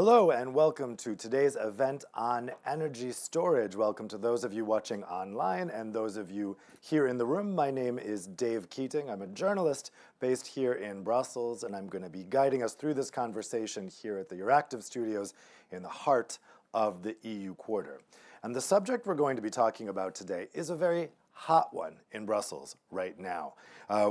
Hello and welcome to today's event on energy storage. Welcome to those of you watching online and those of you here in the room. My name is Dave Keating. I'm a journalist based here in Brussels, and I'm going to be guiding us through this conversation here at the Euractiv studios in the heart of the EU quarter. And the subject we're going to be talking about today is a very hot one in Brussels right now.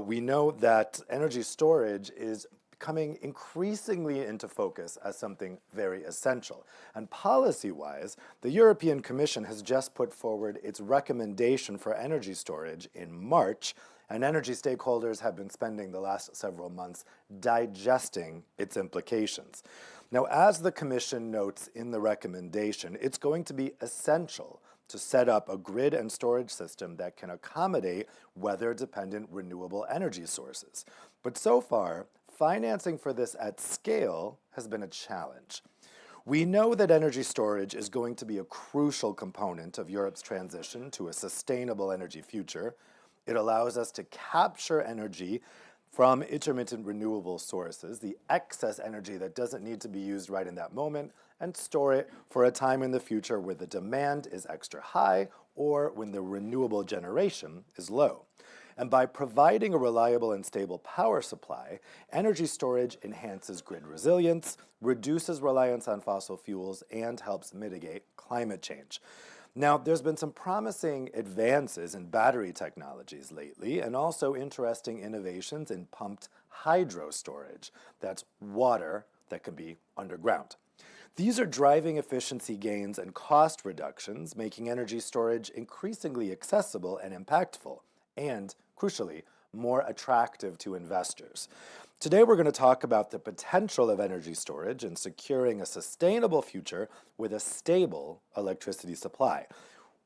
We know that energy storage is coming increasingly into focus as something very essential. And policy-wise, the European Commission has just put forward its recommendation for energy storage in March, and energy stakeholders have been spending the last several months digesting its implications. Now, as the Commission notes in the recommendation, it's going to be essential to set up a grid and storage system that can accommodate weather-dependent renewable energy sources. But so far, financing for this at scale has been a challenge. We know that energy storage is going to be a crucial component of Europe's transition to a sustainable energy future. It allows us to capture energy from intermittent renewable sources, the excess energy that doesn't need to be used right in that moment, and store it for a time in the future where the demand is extra high or when the renewable generation is low. And by providing a reliable and stable power supply, energy storage enhances grid resilience, reduces reliance on fossil fuels, and helps mitigate climate change. Now, there's been some promising advances in battery technologies lately, and also interesting innovations in pumped hydro storage. That's water that can be underground. These are driving efficiency gains and cost reductions, making energy storage increasingly accessible and impactful, and, crucially, more attractive to investors. Today we're going to talk about the potential of energy storage in securing a sustainable future with a stable electricity supply.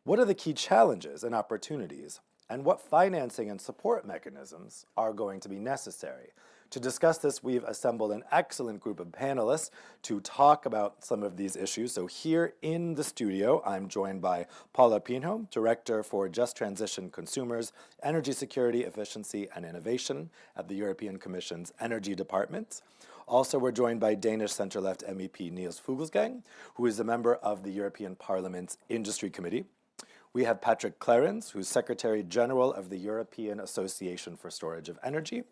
What are the key challenges and opportunities, and what financing and support mechanisms are going to be necessary? To discuss this, we've assembled an excellent group of panelists to talk about some of these issues. So here in the studio, I'm joined by Paula Pinho, Director for Just Transition Consumers, Energy Security, Efficiency and Innovation at the European Commission's Energy Department. Also, we're joined by Danish centre-left MEP Niels Fuglsang, who is a member of the European Parliament's Industry Committee. We have Patrick Clarence, who's Secretary General of the European Association for Storage of Energy.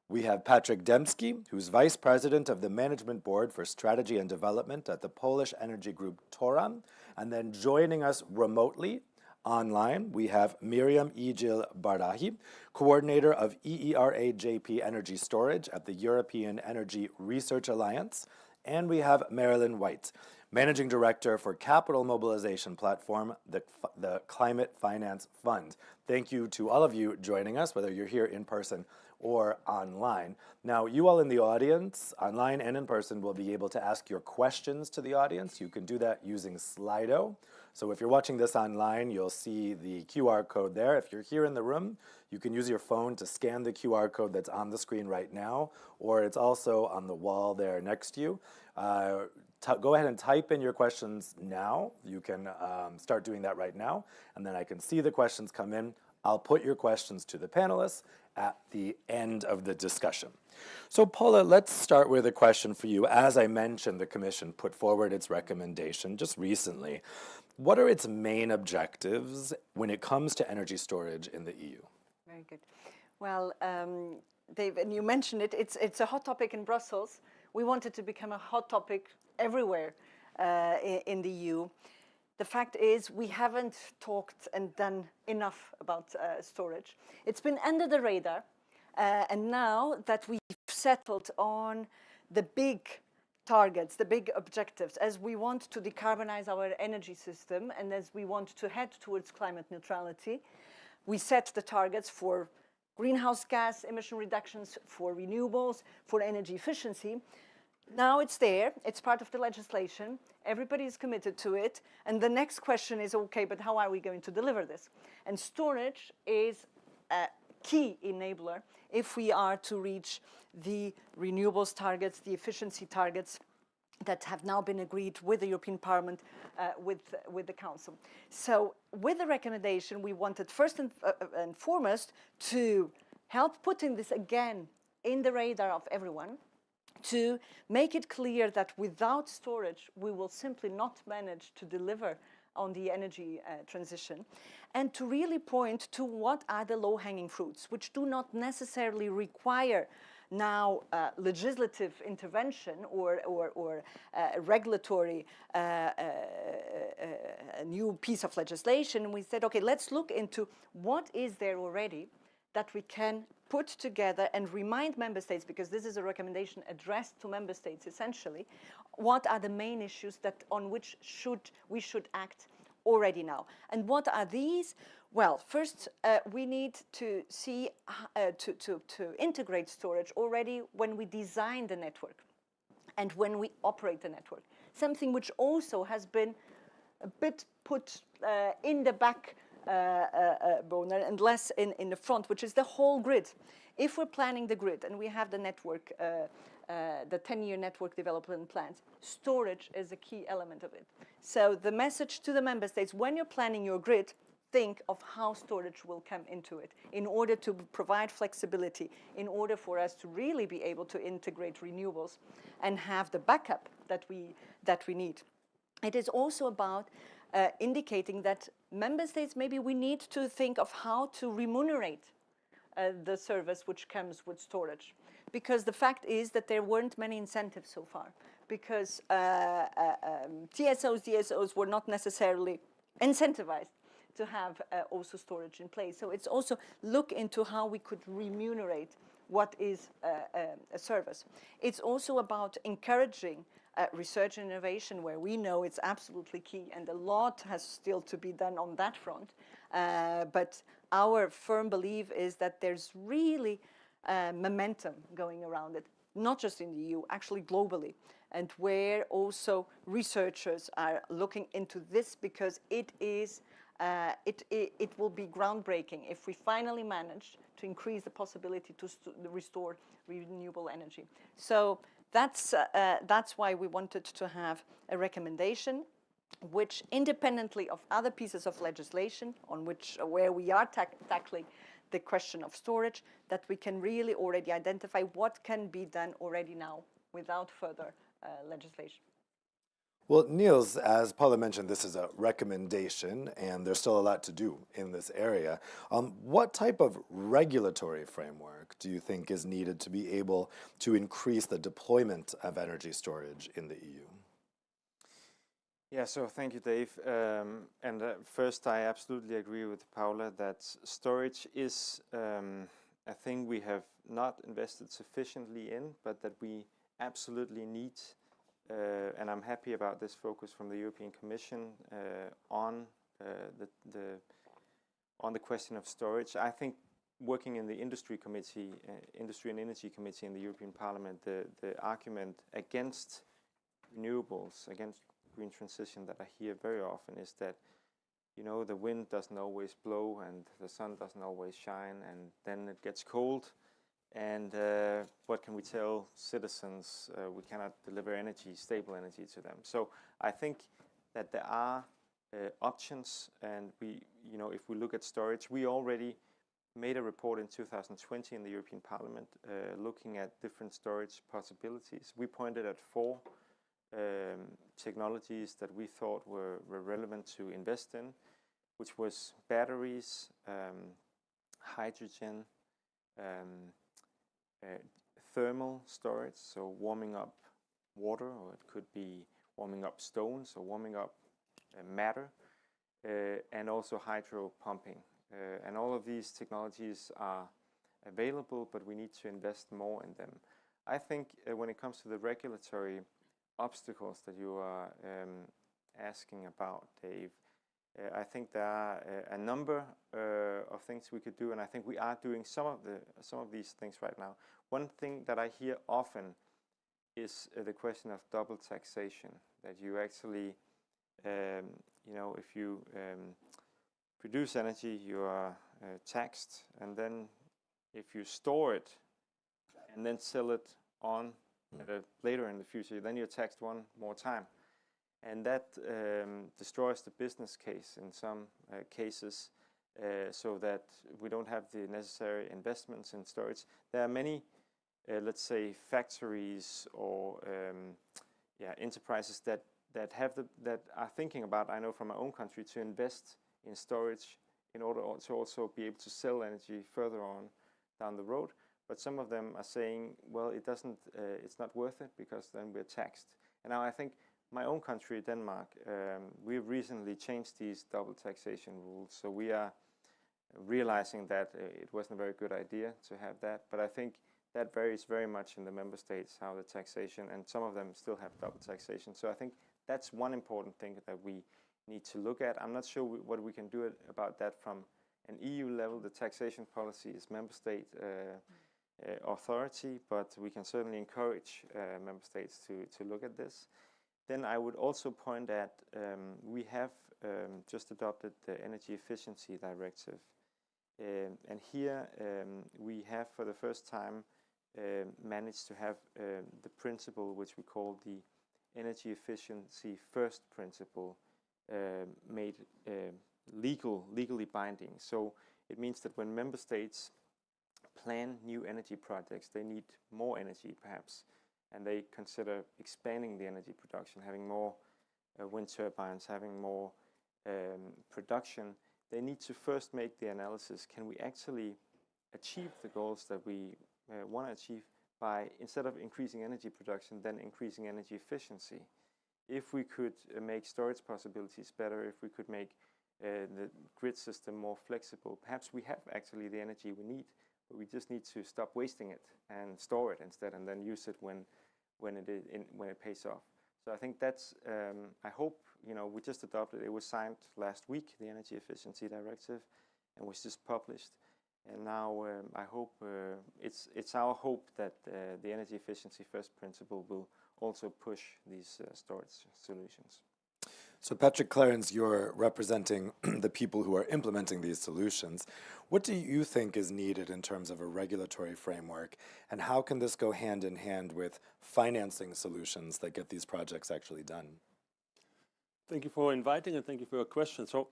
We have Patrick Dembski, who's Vice President of the Management Board for Strategy and Development at the Polish energy group Toram. And then joining us remotely online, we have Miriam Igil Bardahi, Coordinator of EERA JP Energy Storage at the European Energy Research Alliance. And we have Marilyn White, Managing Director for Capital Mobilization Platform, the Climate Finance Fund. Thank you to all of you joining us, whether you're here in person or online. Now, you all in the audience, online and in person, will be able to ask your questions to the audience. You can do that using Slido. So if you're watching this online, you'll see the QR code there. If you're here in the room, you can use your phone to scan the QR code that's on the screen right now, or it's also on the wall there next to you. Go ahead and type in your questions now. You can start doing that right now, and then I can see the questions come in. I'll put your questions to the panelists at the end of the discussion. So Paula, let's start with a question for you. As I mentioned, the Commission put forward its recommendation just recently. What are its main objectives when it comes to energy storage in the EU? Very good. Well, Dave, and you mentioned it, it's a hot topic in Brussels. We want it to become a hot topic everywhere in the EU. The fact is, we haven't talked and done enough about storage. It's been under the radar, and now that we've settled on the big targets, the big objectives, as we want to decarbonize our energy system and as we want to head towards climate neutrality, we set the targets for greenhouse gas emission reductions, for renewables, for energy efficiency. Now it's there, it's part of the legislation, everybody is committed to it, and the next question is, okay, but how are we going to deliver this? And storage is a key enabler if we are to reach the renewables targets, the efficiency targets that have now been agreed with the European Parliament, with the Council. So with the recommendation, we wanted first and foremost to help putting this again in the radar of everyone, to make it clear that without storage, we will simply not manage to deliver on the energy transition, and to really point to what are the low-hanging fruits, which do not necessarily require now legislative intervention or regulatory a new piece of legislation. And we said, okay, let's look into what is there already that we can put together and remind member states, because this is a recommendation addressed to member states essentially, what are the main issues that on which we should act already now. And what are these? Well, first, we need to see to integrate storage already when we design the network and when we operate the network. Something which also has been a bit put in the back burner and less in the front, which is the whole grid. If we're planning the grid and we have the network, the 10-year network development plans, storage is a key element of it. So the message to the member states, when you're planning your grid, think of how storage will come into it in order to provide flexibility, in order for us to really be able to integrate renewables and have the backup that we need. It is also about indicating that member states, maybe we need to think of how to remunerate the service which comes with storage. Because the fact is that there weren't many incentives so far, because TSOs, DSOs were not necessarily incentivized to have also storage in place. So it's also look into how we could remunerate what is a service. It's also about encouraging research and innovation, where we know it's absolutely key, and a lot has still to be done on that front. But our firm belief is that there's really momentum going around it, not just in the EU, actually globally, and where also researchers are looking into this, because it is it will be groundbreaking if we finally manage to increase the possibility to restore renewable energy. So that's why we wanted to have a recommendation which, independently of other pieces of legislation on where we are tackling the question of storage, that we can really already identify what can be done already now without further legislation. Well, Niels, as Paula mentioned, this is a recommendation, and there's still a lot to do in this area. What type of regulatory framework do you think is needed to be able to increase the deployment of energy storage in the EU? Yeah, so thank you, Dave. First, I absolutely agree with Paula that storage is a thing we have not invested sufficiently in, but that we absolutely need. And I'm happy about this focus from the European Commission on the question of storage. I think working in the Industry and Energy Committee in the European Parliament, the argument against renewables, against green transition that I hear very often is that, you know, the wind doesn't always blow and the sun doesn't always shine, and then it gets cold. And what can we tell citizens? We cannot deliver energy, stable energy to them. So I think that there are options, and if we look at storage, we already made a report in 2020 in the European Parliament looking at different storage possibilities. We pointed at 4 technologies that we thought were relevant to invest in, which was batteries, hydrogen, thermal storage, so warming up water, or it could be warming up stones or warming up matter, and also hydro pumping. And all of these technologies are available, but we need to invest more in them. I think when it comes to the regulatory obstacles that you are asking about, Dave, I think there are a number of things we could do, and I think we are doing some of these things right now. One thing that I hear often is the question of double taxation, that you actually, if you produce energy, you are taxed, and then if you store it and then sell it on later in the future, then you're taxed one more time. And that destroys the business case in some cases, so that we don't have the necessary investments in storage. There are many let's say, factories or enterprises that are thinking about, I know from my own country, to invest in storage in order to also be able to sell energy further on down the road. But some of them are saying, well, it's not worth it because then we're taxed. And now I think my own country, Denmark, we've recently changed these double taxation rules. So we are realizing that it wasn't a very good idea to have that. But I think that varies very much in the member states, how the taxation, and some of them still have double taxation. So I think that's one important thing that we need to look at. I'm not sure what we can do about that from an EU level. The taxation policy is member state authority, but we can certainly encourage member states to look at this. Then I would also point at we have just adopted the Energy Efficiency Directive. And here we have for the first time managed to have the principle which we call the Energy Efficiency First principle made legally binding. So it means that when member states plan new energy projects, they need more energy perhaps, and they consider expanding the energy production, having more wind turbines, having more production. They need to first make the analysis, can we actually achieve the goals that we want to achieve by, instead of increasing energy production, then increasing energy efficiency. If we could make storage possibilities better, if we could make the grid system more flexible, perhaps we have actually the energy we need, but we just need to stop wasting it and store it instead, and then use it when it pays off. So I think that's, I hope, we just adopted, it was signed last week, the Energy Efficiency Directive, and was just published. And now I hope, it's our hope that the Energy Efficiency First principle will also push these storage solutions. So Patrick Clarence, you're representing the people who are implementing these solutions. What do you think is needed in terms of a regulatory framework, and how can this go hand in hand with financing solutions that get these projects actually done? Thank you for inviting, and thank you for your question. So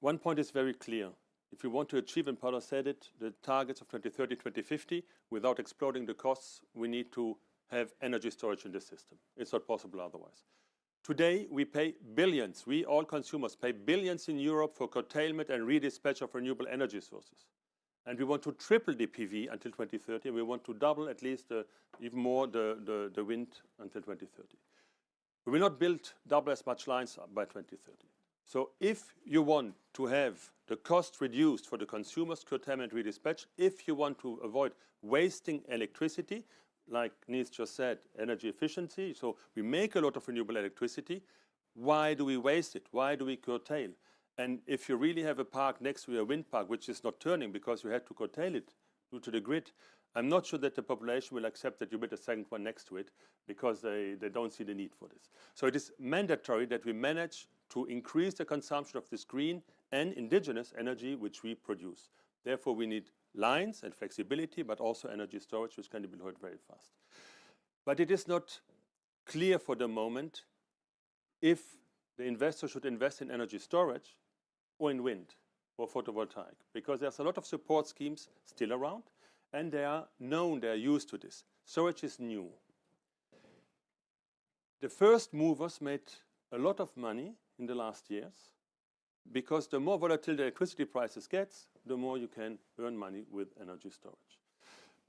one point is very clear. If you want to achieve, and Paolo said it, the targets of 2030, 2050, without exploding the costs, we need to have energy storage in the system. It's not possible otherwise. Today, we pay billions, we all consumers pay billions in Europe for curtailment and redispatch of renewable energy sources. And we want to triple the PV until 2030, and we want to double at least even more the wind until 2030. We will not build double as much lines by 2030. So if you want to have the cost reduced for the consumers, curtailment, redispatch, if you want to avoid wasting electricity, like Niels just said, energy efficiency, so we make a lot of renewable electricity, why do we waste it? Why do we curtail? And if you really have a park next to a wind park, which is not turning because you had to curtail it due to the grid, I'm not sure that the population will accept that you build a second one next to it because they don't see the need for this. So it is mandatory that we manage to increase the consumption of this green and indigenous energy which we produce. Therefore, we need lines and flexibility, but also energy storage, which can be deployed very fast. But it is not clear for the moment if the investor should invest in energy storage or in wind or photovoltaic, because there's a lot of support schemes still around, and they are known, they are used to this. Storage is new. The first movers made a lot of money in the last years, because the more volatile the electricity prices gets, the more you can earn money with energy storage.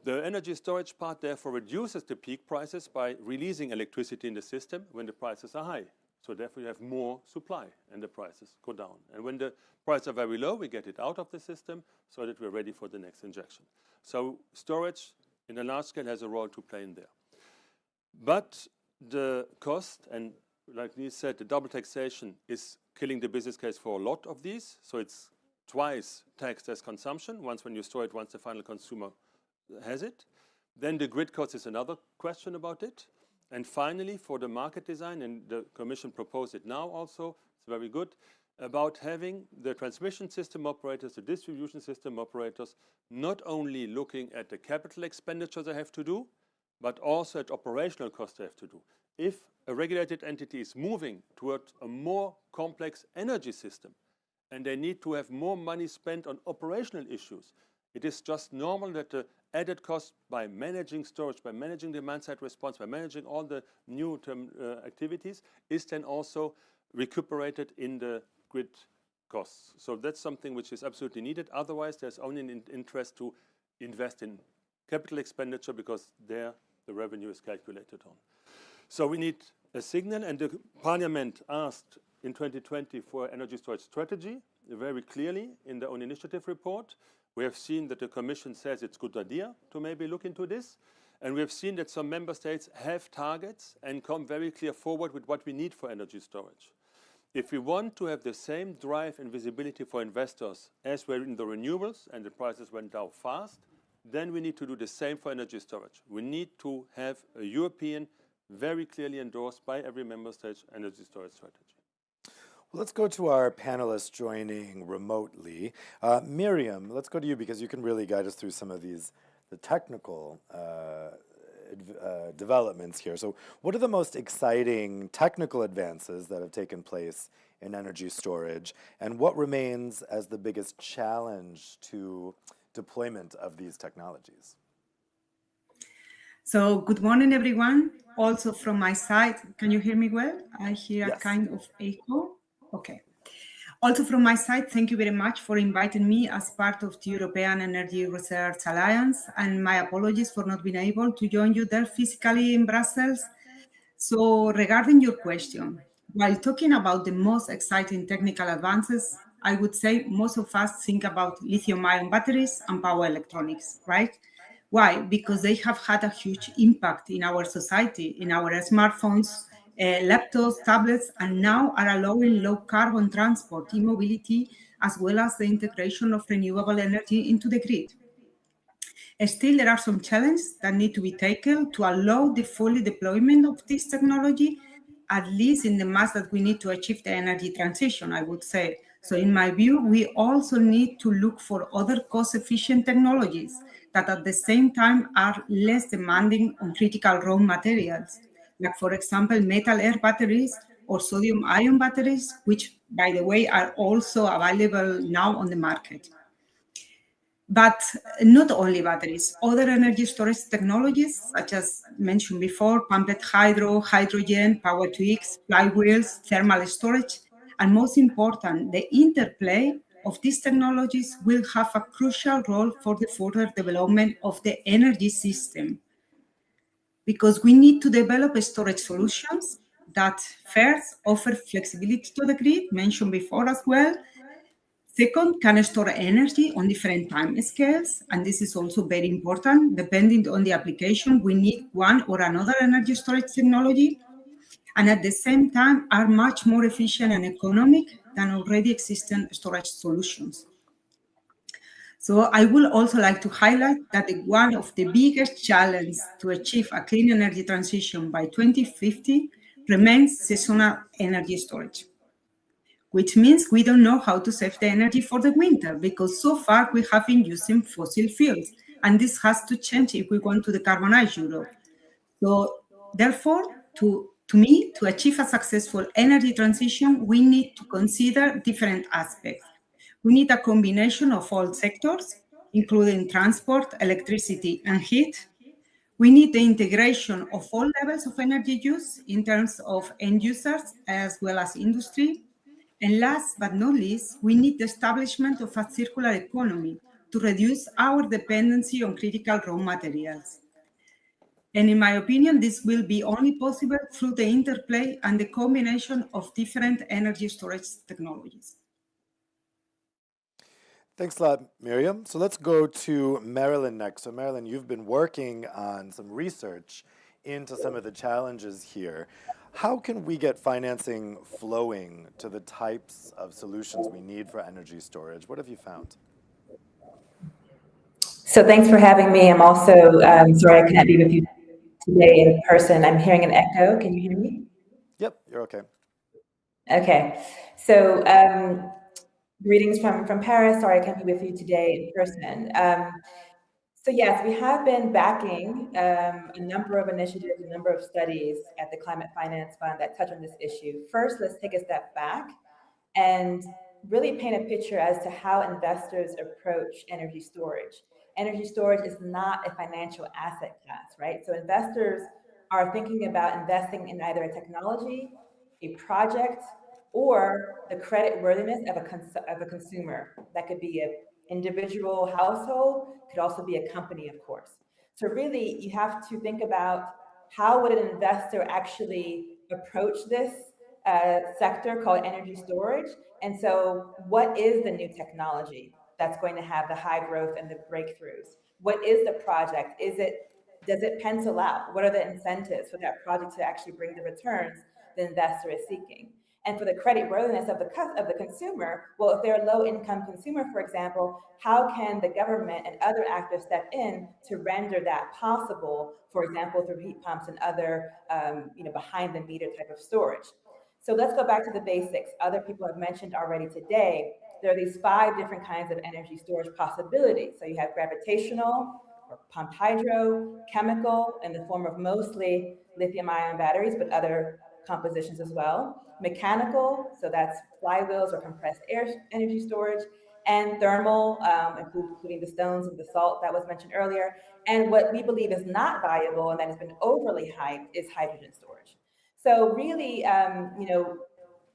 The energy storage part therefore reduces the peak prices by releasing electricity in the system when the prices are high. So therefore you have more supply and the prices go down. And when the prices are very low, we get it out of the system so that we're ready for the next injection. So storage in a large scale has a role to play in there. But the cost, and like Niels said, the double taxation is killing the business case for a lot of these. So it's twice taxed as consumption, once when you store it, once the final consumer has it. Then the grid cost is another question about it. And finally, for the market design, and the Commission proposed it now also, it's very good, about having the transmission system operators, the distribution system operators, not only looking at the capital expenditure they have to do, but also at operational costs they have to do. If a regulated entity is moving towards a more complex energy system, and they need to have more money spent on operational issues, It is just normal that the added cost by managing storage, by managing demand-side response, by managing all the new activities is then also recuperated in the grid costs. So that's something which is absolutely needed. Otherwise, there's only an interest to invest in capital expenditure because there the revenue is calculated on. So we need a signal, and the Parliament asked in 2020 for energy storage strategy very clearly in their own initiative report. We have seen that the Commission says it's a good idea to maybe look into this. And we have seen that some member states have targets and come very clear forward with what we need for energy storage. If we want to have the same drive and visibility for investors as we're in the renewables and the prices went down fast, then we need to do the same for energy storage. We need to have a European, very clearly endorsed by every member state energy storage strategy. Well, let's go to our panelists joining remotely. Miriam, let's go to you because you can really guide us through some of the technical developments here. So what are the most exciting technical advances that have taken place in energy storage, and what remains as the biggest challenge to deployment of these technologies? So good morning, everyone. Also from my side, can you hear me well? I hear Yes. a kind of echo. Okay. Also from my side, thank you very much for inviting me as part of the European Energy Research Alliance, and my apologies for not being able to join you there physically in Brussels. So regarding your question, while talking about the most exciting technical advances, I would say most of us think about lithium-ion batteries and power electronics, right? Why? Because they have had a huge impact in our society, in our smartphones, laptops, tablets, and now are allowing low carbon transport, e-mobility, as well as the integration of renewable energy into the grid. Still, there are some challenges that need to be taken to allow the full deployment of this technology, at least in the mass that we need to achieve the energy transition, I would say. So in my view, we also need to look for other cost-efficient technologies that at the same time are less demanding on critical raw materials, like, for example, metal air batteries or sodium-ion batteries, which, by the way, are also available now on the market. But not only batteries, other energy storage technologies, such as mentioned before, pumped hydro, hydrogen, power-to-X, flywheels, thermal storage, and most important, the interplay of these technologies will have a crucial role for the further development of the energy system. Because we need to develop storage solutions that first offer flexibility to the grid, mentioned before as well. Second, can store energy on different time scales, and this is also very important. Depending on the application, we need one or another energy storage technology, and at the same time are much more efficient and economic than already existing storage solutions. So I would also like to highlight that one of the biggest challenges to achieve a clean energy transition by 2050 remains seasonal energy storage, which means we don't know how to save the energy for the winter, because so far we have been using fossil fuels, and this has to change if we want to decarbonize Europe. So therefore, to me, to achieve a successful energy transition, we need to consider different aspects. We need a combination of all sectors, including transport, electricity, and heat. We need the integration of all levels of energy use in terms of end users as well as industry. And last but not least, we need the establishment of a circular economy to reduce our dependency on critical raw materials. And in my opinion, this will be only possible through the interplay and the combination of different energy storage technologies. Thanks a lot, Miriam. So let's go to Marilyn next. So Marilyn, you've been working on some research into some of the challenges here. How can we get financing flowing to the types of solutions we need for energy storage? What have you found? So thanks for having me. I'm also sorry I cannot be with you today in person. I'm hearing an echo. Can you hear me? Yep, you're okay. Okay. So greetings from Paris. Sorry I can't be with you today in person. So yes, we have been backing a number of initiatives, a number of studies at the Climate Finance Fund that touch on this issue. First, let's take a step back and really paint a picture as to how investors approach energy storage. Energy storage is not a financial asset class, right? So investors are thinking about investing in either a technology, a project, or the credit worthiness of a consumer. That could be an individual household, could also be a company, of course. So really, you have to think about how would an investor actually approach this sector called energy storage. And so what is the new technology that's going to have the high growth and the breakthroughs? What is the project? Does it pencil out? What are the incentives for that project to actually bring the returns the investor is seeking? And for the credit worthiness of the consumer, well, if they're a low-income consumer, for example, how can the government and other actors step in to render that possible, for example, through heat pumps and other behind-the-meter type of storage? So let's go back to the basics. Other people have mentioned already today, there are these 5 different kinds of energy storage possibilities. So you have gravitational, or pumped hydro, chemical, in the form of mostly lithium-ion batteries, but other compositions as well. Mechanical, so that's flywheels or compressed air energy storage, and thermal, including the stones and the salt that was mentioned earlier. And what we believe is not valuable and that has been overly hyped is hydrogen storage. So really,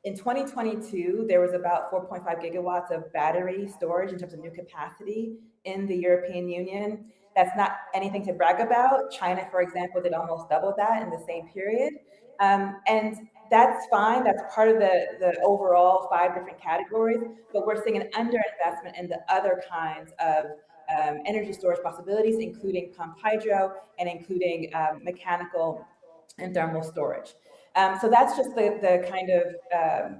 in 2022, there was about 4.5 gigawatts of battery storage in terms of new capacity in the European Union. That's not anything to brag about. China, for example, did almost double that in the same period. And that's fine. That's part of the overall 5 different categories, but we're seeing an underinvestment in the other kinds of energy storage possibilities, including pumped hydro and including mechanical and thermal storage. So that's just the kind of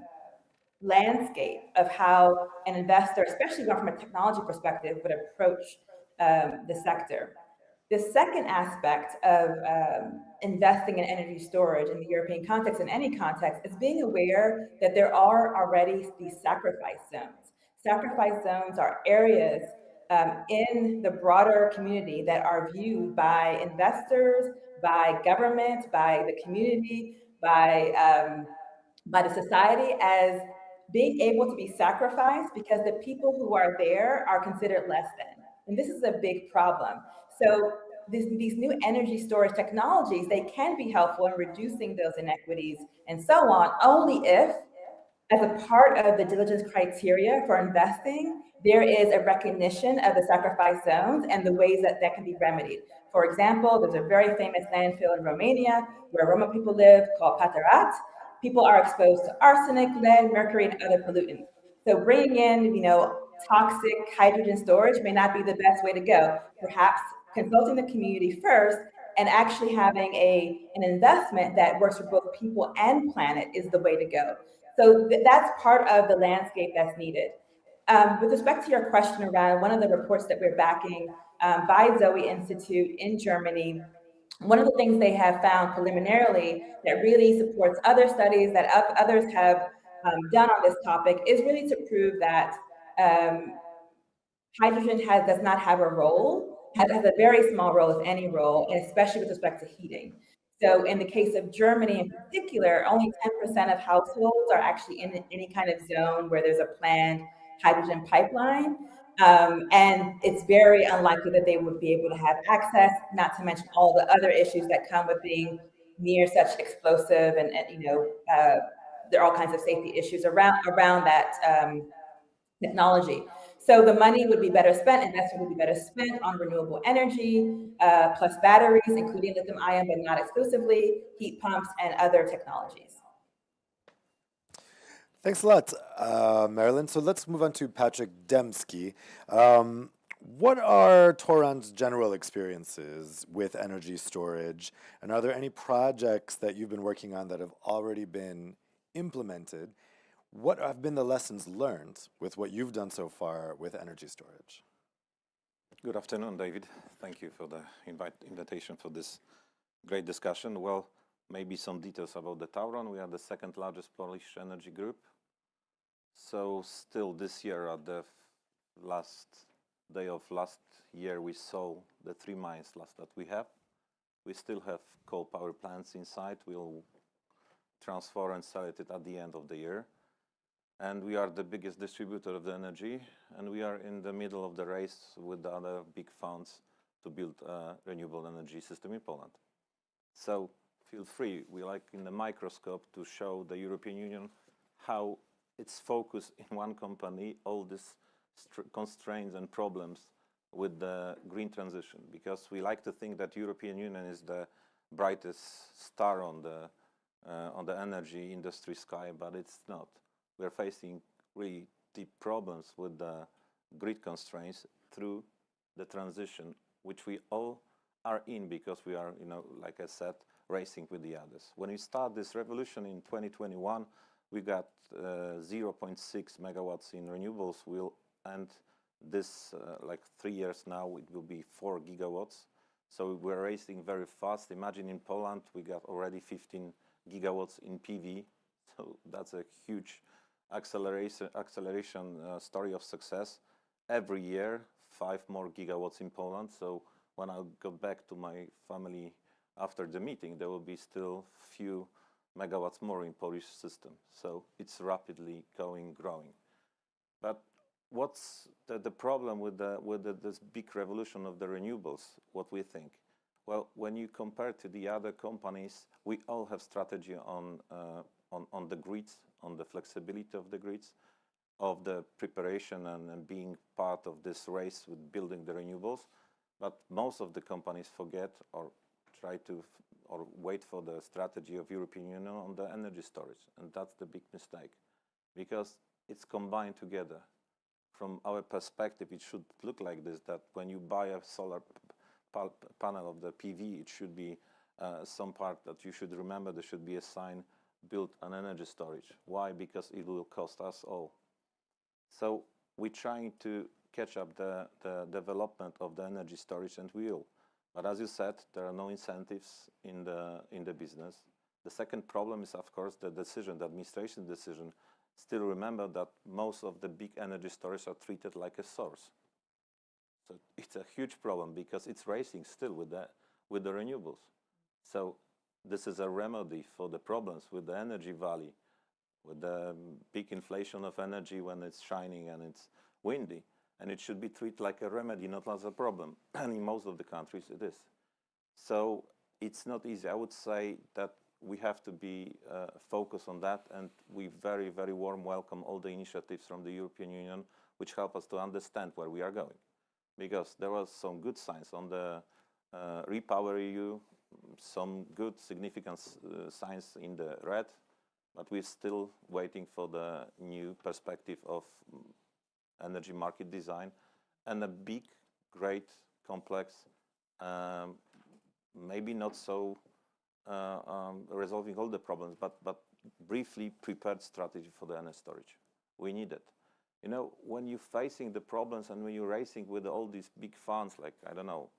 landscape of how an investor, especially from a technology perspective, would approach the sector. The second aspect of investing in energy storage in the European context, in any context, is being aware that there are already these sacrifice zones. Sacrifice zones are areas in the broader community that are viewed by investors, by government, by the community, by the society as being able to be sacrificed because the people who are there are considered less than. And this is a big problem. So these new energy storage technologies, they can be helpful in reducing those inequities and so on, only if, as a part of the diligence criteria for investing, there is a recognition of the sacrifice zones and the ways that can be remedied. For example, there's a very famous landfill in Romania where Roma people live called Patarat. People are exposed to arsenic, lead, mercury, and other pollutants. So bringing in, toxic hydrogen storage may not be the best way to go. Perhaps consulting the community first and actually having an investment that works for both people and planet is the way to go. So that's part of the landscape that's needed. With respect to your question around one of the reports that we're backing by Zoe Institute in Germany, one of the things they have found preliminarily that really supports other studies that others have done on this topic is really to prove that hydrogen does not have a role, has a very small role, if any role, and especially with respect to heating. So in the case of Germany in particular, only 10% of households are actually in any kind of zone where there's a planned hydrogen pipeline. And it's very unlikely that they would be able to have access, not to mention all the other issues that come with being near such explosive and there are all kinds of safety issues around that technology. So the money would be better spent, investment would be better spent on renewable energy, plus batteries, including lithium ion, but not exclusively, heat pumps, and other technologies. Thanks a lot, Marilyn. So let's move on to Patrick Dembski. What are Toran's general experiences with energy storage? And are there any projects that you've been working on that have already been implemented? What have been the lessons learned with what you've done so far with energy storage? Good afternoon, David. Thank you for the invitation for this great discussion. Well, maybe some details about the Tauron. We are the second largest Polish energy group. So still this year, at the last day of last year, we sold the 3 mines that we have. We still have coal power plants inside. We'll transfer and sell it at the end of the year. and we are the biggest distributor of the energy, and we are in the middle of the race with the other big funds to build a renewable energy system in Poland. So feel free, we like in the microscope to show the European Union how it's focused in one company, all these constraints and problems with the green transition, because we like to think that European Union is the brightest star on the energy industry sky, but it's not. We're facing really deep problems with the grid constraints through the transition, which we all are in because we are, like I said, racing with the others. When we start this revolution in 2021, we got 0.6 megawatts in renewables. We'll end this like 3 years now, it will be 4 gigawatts. So we're racing very fast. Imagine in Poland, we got already 15 gigawatts in PV. So that's a huge acceleration story of success. Every year, 5 more gigawatts in Poland. So when I go back to my family after the meeting, there will be still few megawatts more in Polish system. So it's rapidly growing. But what's the problem with this big revolution of the renewables, what we think? Well, when you compare to the other companies, we all have strategy on the grids, on the flexibility of the grids, of the preparation and being part of this race with building the renewables. But most of the companies forget or try to or wait for the strategy of European Union on the energy storage. And that's the big mistake, because it's combined together. From our perspective, it should look like this, that when you buy a solar panel of the PV, it should be some part that you should remember there should be a sign built on energy storage. Why? Because it will cost us all. So we're trying to catch up the development of the energy storage, and we will. But as you said, there are no incentives in the business. The second problem is, of course, the decision, the administration decision. Still remember that most of the big energy storage are treated like a source. So it's a huge problem because it's racing still with the renewables. So this is a remedy for the problems with the energy valley, with the big inflation of energy when it's shining and it's windy. And it should be treated like a remedy, not as a problem. And in most of the countries it is. So it's not easy. I would say that we have to be focused on that, and we very, very warm welcome all the initiatives from the European Union which help us to understand where we are going. Because there was some good signs on the REPowerEU, some good significant signs in the red, but we're still waiting for the new perspective of energy market design and a big, great, complex, maybe not so resolving all the problems, but briefly prepared strategy for the energy storage. We need it. When you're facing the problems and when you're racing with all these big funds, like, I don't know,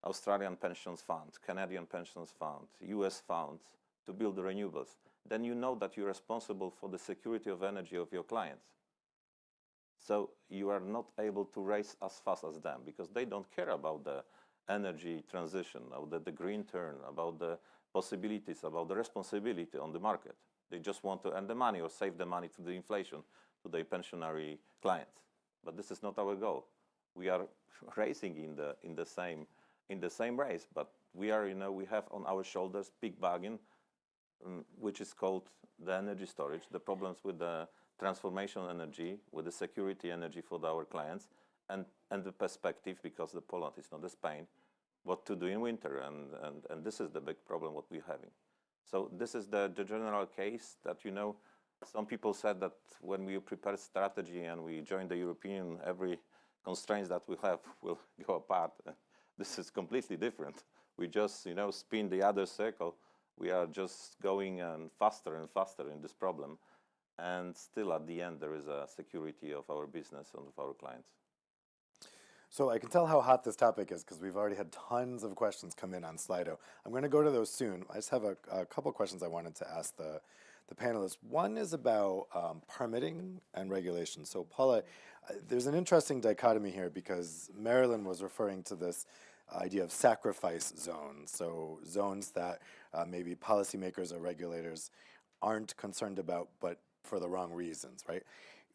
Australian pensions fund, Canadian pensions fund, US funds, to build the renewables, then you know that you're responsible for the security of energy of your clients. So you are not able to race as fast as them because they don't care about the energy transition, about the green turn, about the possibilities, about the responsibility on the market. They just want to earn the money or save the money through the inflation to their pensionary clients. But this is not our goal. We are racing in the same race, but we have on our shoulders big bargain, which is called the energy storage, the problems with the transformation energy, with the security energy for our clients, and the perspective, because the Poland is not a Spain, what to do in winter, and this is the big problem what we're having. So this is the general case that, some people said that when we prepare strategy and we join the European, every constraints that we have will go apart. This is completely different. We just, spin the other circle. We are just going faster and faster in this problem. And still at the end, there is a security of our business and of our clients. So I can tell how hot this topic is because we've already had tons of questions come in on Slido. I'm going to go to those soon. I just have a couple questions I wanted to ask the panelists. One is about permitting and regulation. So Paula, there's an interesting dichotomy here because Marilyn was referring to this idea of sacrifice zones. So zones that maybe policymakers or regulators aren't concerned about, but for the wrong reasons, right?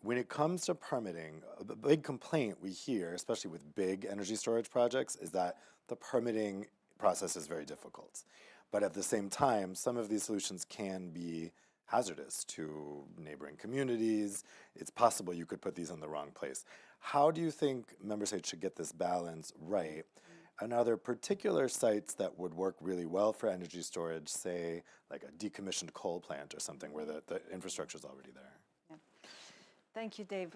When it comes to permitting, a big complaint we hear, especially with big energy storage projects, is that the permitting process is very difficult. But at the same time, some of these solutions can be hazardous to neighboring communities. It's possible you could put these in the wrong place. How do you think member states should get this balance right? And are there particular sites that would work really well for energy storage, say like a decommissioned coal plant or something where the infrastructure is already there? Yeah. Thank you, Dave.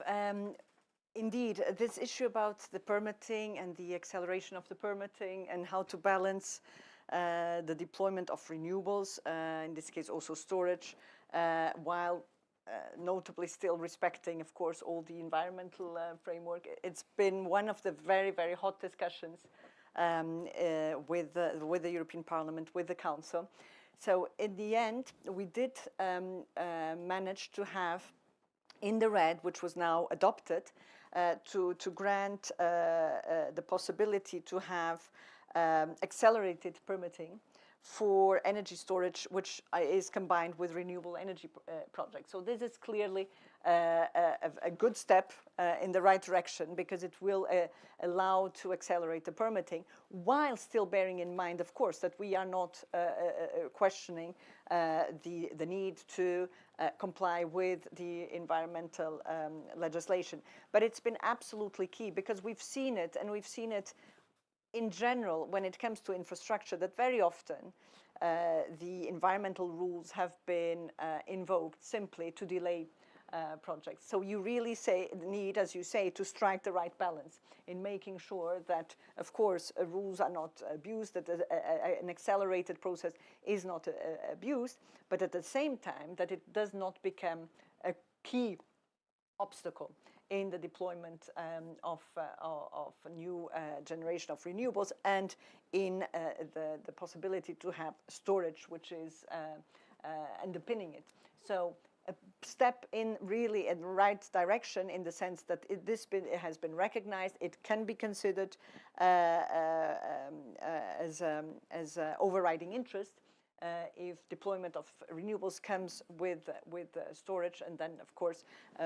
Indeed, this issue about the permitting and the acceleration of the permitting and how to balance the deployment of renewables, in this case also storage, while notably still respecting, of course, all the environmental framework. It's been one of the very, very hot discussions with the European Parliament, with the Council. So in the end, we did manage to have in the RED, which was now adopted, to grant the possibility to have accelerated permitting for energy storage, which is combined with renewable energy projects. So this is clearly a good step in the right direction, because it will allow to accelerate the permitting, while still bearing in mind, of course, that we are not questioning the need to comply with the environmental legislation. But it's been absolutely key, because we've seen it, and we've seen it in general when it comes to infrastructure, that very often the environmental rules have been invoked simply to delay projects. So you really need, as you say, to strike the right balance in making sure that, of course, rules are not abused, that an accelerated process is not abused, but at the same time that it does not become a key obstacle in the deployment of a new generation of renewables, and in the possibility to have storage, which is underpinning it. So a step in really in the right direction, in the sense that it has been recognized. It can be considered as overriding interest if deployment of renewables comes with storage, and then of course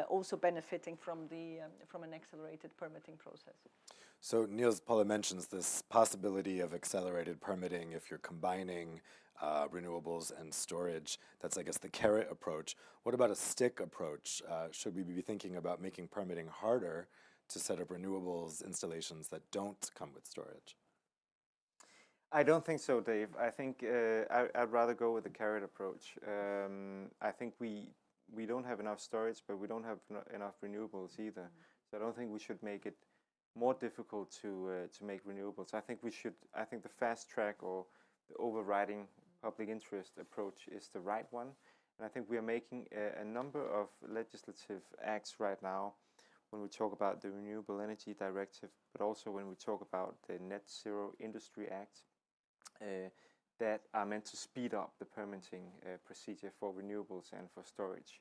also benefiting from an accelerated permitting process. So Niels Paula mentions this possibility of accelerated permitting if you're combining renewables and storage. That's, I guess, the carrot approach. What about a stick approach? Should we be thinking about making permitting harder to set up renewables installations that don't come with storage? I don't think so, Dave. I think I'd rather go with the carrot approach. I think we don't have enough storage, but we don't have enough renewables either. So I don't think we should make it more difficult to make renewables. I think the fast track or the overriding public interest approach is the right one. And I think we are making a number of legislative acts right now when we talk about the Renewable Energy Directive, but also when we talk about the Net Zero Industry Act, that are meant to speed up the permitting procedure for renewables and for storage.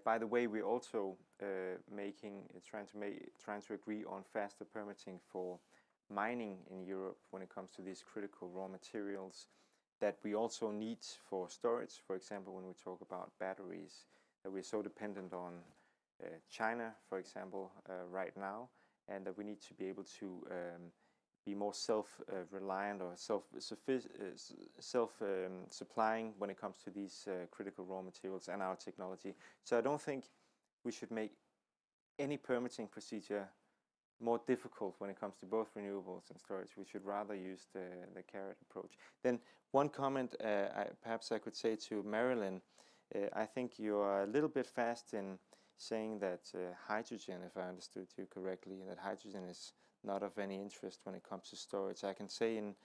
By the way, we're also trying to agree on faster permitting for mining in Europe when it comes to these critical raw materials that we also need for storage. For example, when we talk about batteries, that we're so dependent on China, for example, right now, and that we need to be able to be more self-reliant or self-supplying when it comes to these critical raw materials and our technology. So I don't think we should make any permitting procedure more difficult when it comes to both renewables and storage. We should rather use the carrot approach. Then one comment perhaps I could say to Marilyn, I think you are a little bit fast in saying that hydrogen, if I understood you correctly, that hydrogen is not of any interest when it comes to storage. I can say in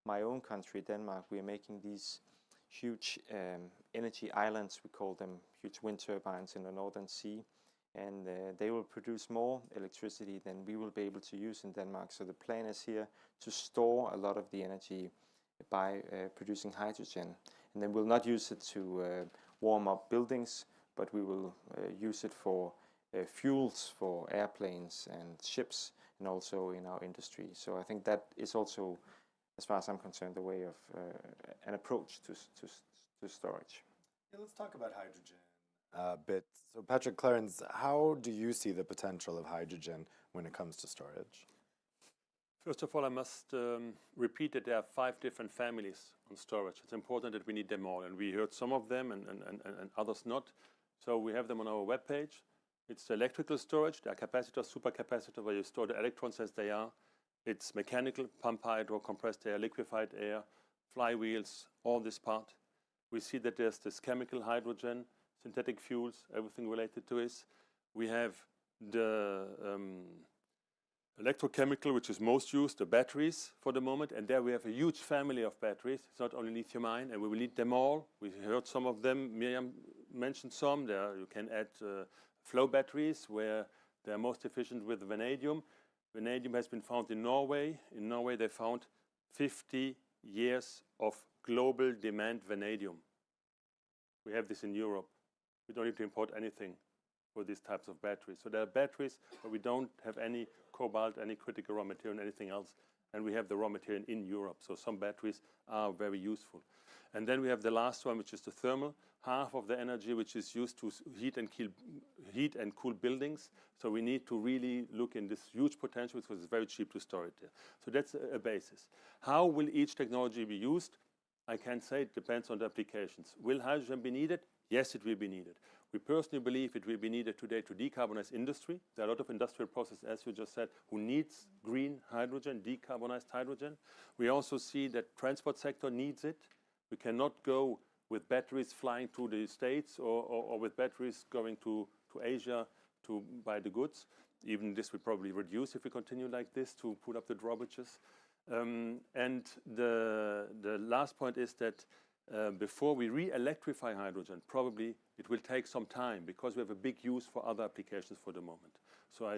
my own country, Denmark, we are making these huge energy islands, we call them, huge wind turbines in the Northern Sea, and they will produce more electricity than we will be able to use in Denmark. So the plan is here to store a lot of the energy by producing hydrogen, and then we'll not use it to warm up buildings, but we will use it for fuels for airplanes and ships, and also in our industry. So I think that is also, as far as I'm concerned, the way of an approach to storage. Yeah, let's talk about hydrogen. bit. So Patrick Clarence, how do you see the potential of hydrogen when it comes to storage? First of all, I must repeat that there are 5 different families on storage. It's important that we need them all, and we heard some of them and others not. So we have them on our webpage. It's electrical storage. There are capacitors, supercapacitor, where you store the electrons as they are. It's mechanical, pump hydro, compressed air, liquefied air, flywheels, all this part. We see that there's this chemical hydrogen, synthetic fuels, everything related to it. We have the electrochemical, which is most used, the batteries for the moment, and there we have a huge family of batteries. It's not only lithium-ion, and we will need them all. We heard some of them. Miriam mentioned some. There you can add flow batteries, where they are most efficient with vanadium. Vanadium has been found in Norway. In Norway, they found 50 years of global demand vanadium. We have this in Europe. We don't need to import anything for these types of batteries. So there are batteries where we don't have any cobalt, any critical raw material, anything else, and we have the raw material in Europe. So some batteries are very useful. And then we have the last one, which is the thermal, half of the energy which is used to heat and cool buildings. So we need to really look in this huge potential, because it's very cheap to store it there. So that's a basis. How will each technology be used? I can't say. It depends on the applications. Will hydrogen be needed? Yes, it will be needed. We personally believe it will be needed today to decarbonize industry. There are a lot of industrial processes, as you just said, who needs green hydrogen, decarbonized hydrogen. We also see that transport sector needs it. We cannot go with batteries flying to the States or with batteries going to Asia to buy the goods. Even this will probably reduce if we continue like this to put up the drawbridges. And the last point is that before we re-electrify hydrogen, probably it will take some time, because we have a big use for other applications for the moment. So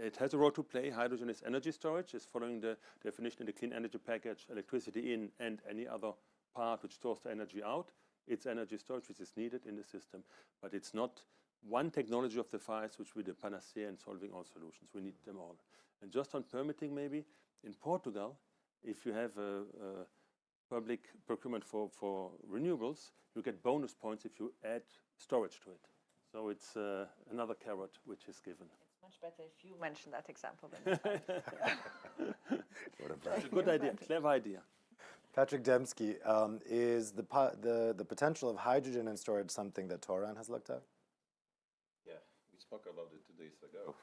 it has a role to play. Hydrogen is energy storage, is following the definition in the clean energy package, electricity in and any other part which stores the energy out. It's energy storage which is needed in the system, but it's not one technology of the 5 which will be the panacea in solving all solutions. We need them all. And just on permitting, maybe, in Portugal, if you have a public procurement for renewables, you get bonus points if you add storage to it. So it's another carrot which is given. It's much better if you mention that example than That's a good idea, clever idea. Patrick Dembski, is the potential of hydrogen in storage something that Toran has looked at? Yeah, we spoke about it 2 days ago,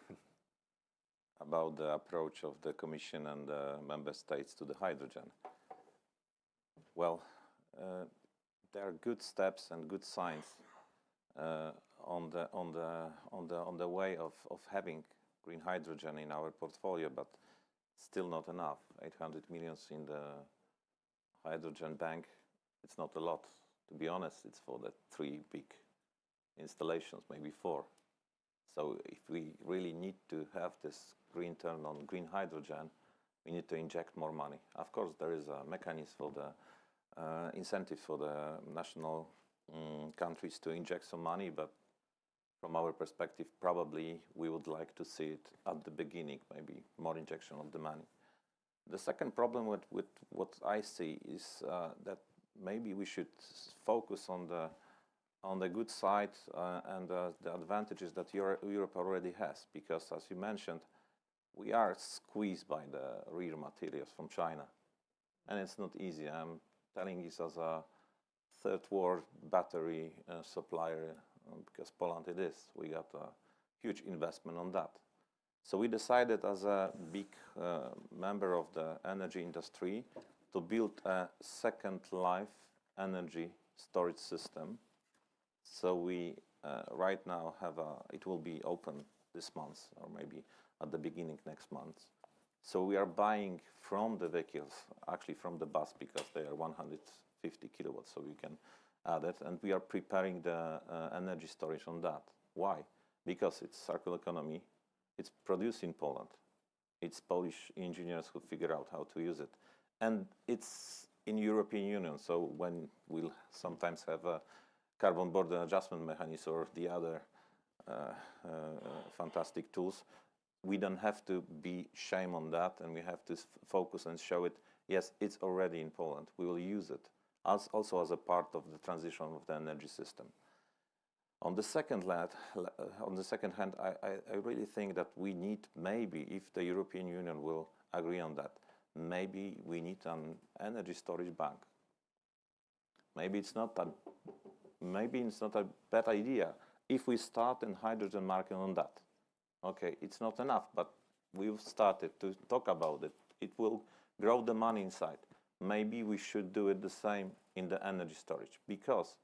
about the approach of the Commission and the Member States to the hydrogen. Well, there are good steps and good signs on the way of having green hydrogen in our portfolio, but still not enough. 800 million in the hydrogen bank, it's not a lot. To be honest, it's for the 3 big installations, maybe 4. So if we really need to have this green turn on green hydrogen, we need to inject more money. Of course, there is a mechanism for the incentive for the national countries to inject some money, but from our perspective, probably we would like to see it at the beginning, maybe more injection of the money. The second problem with what I see is that maybe we should focus on the good side and the advantages that Europe already has, because as you mentioned, we are squeezed by the real materials from China, and it's not easy. I'm telling this as a third world battery supplier, because Poland it is. We got a huge investment on that. So we decided as a big member of the energy industry to build a second life energy storage system. So we right now have it will be open this month, or maybe at the beginning next month. So we are buying from the vehicles, actually from the bus, because they are 150 kilowatts, so we can add it. And we are preparing the energy storage on that. Why? Because it's circular economy. It's produced in Poland. It's Polish engineers who figure out how to use it. And it's in European Union, so when we'll sometimes have a carbon border adjustment mechanism or the other fantastic tools, we don't have to be shame on that, and we have to focus and show it, yes, it's already in Poland. We will use it also as a part of the transition of the energy system. On the second hand, I really think that we need, maybe, if the European Union will agree on that, maybe we need an energy storage bank. Maybe it's not a bad idea if we start in hydrogen market on that. Okay, it's not enough, but we've started to talk about it. It will grow the money inside. Maybe we should do it the same in the energy storage, because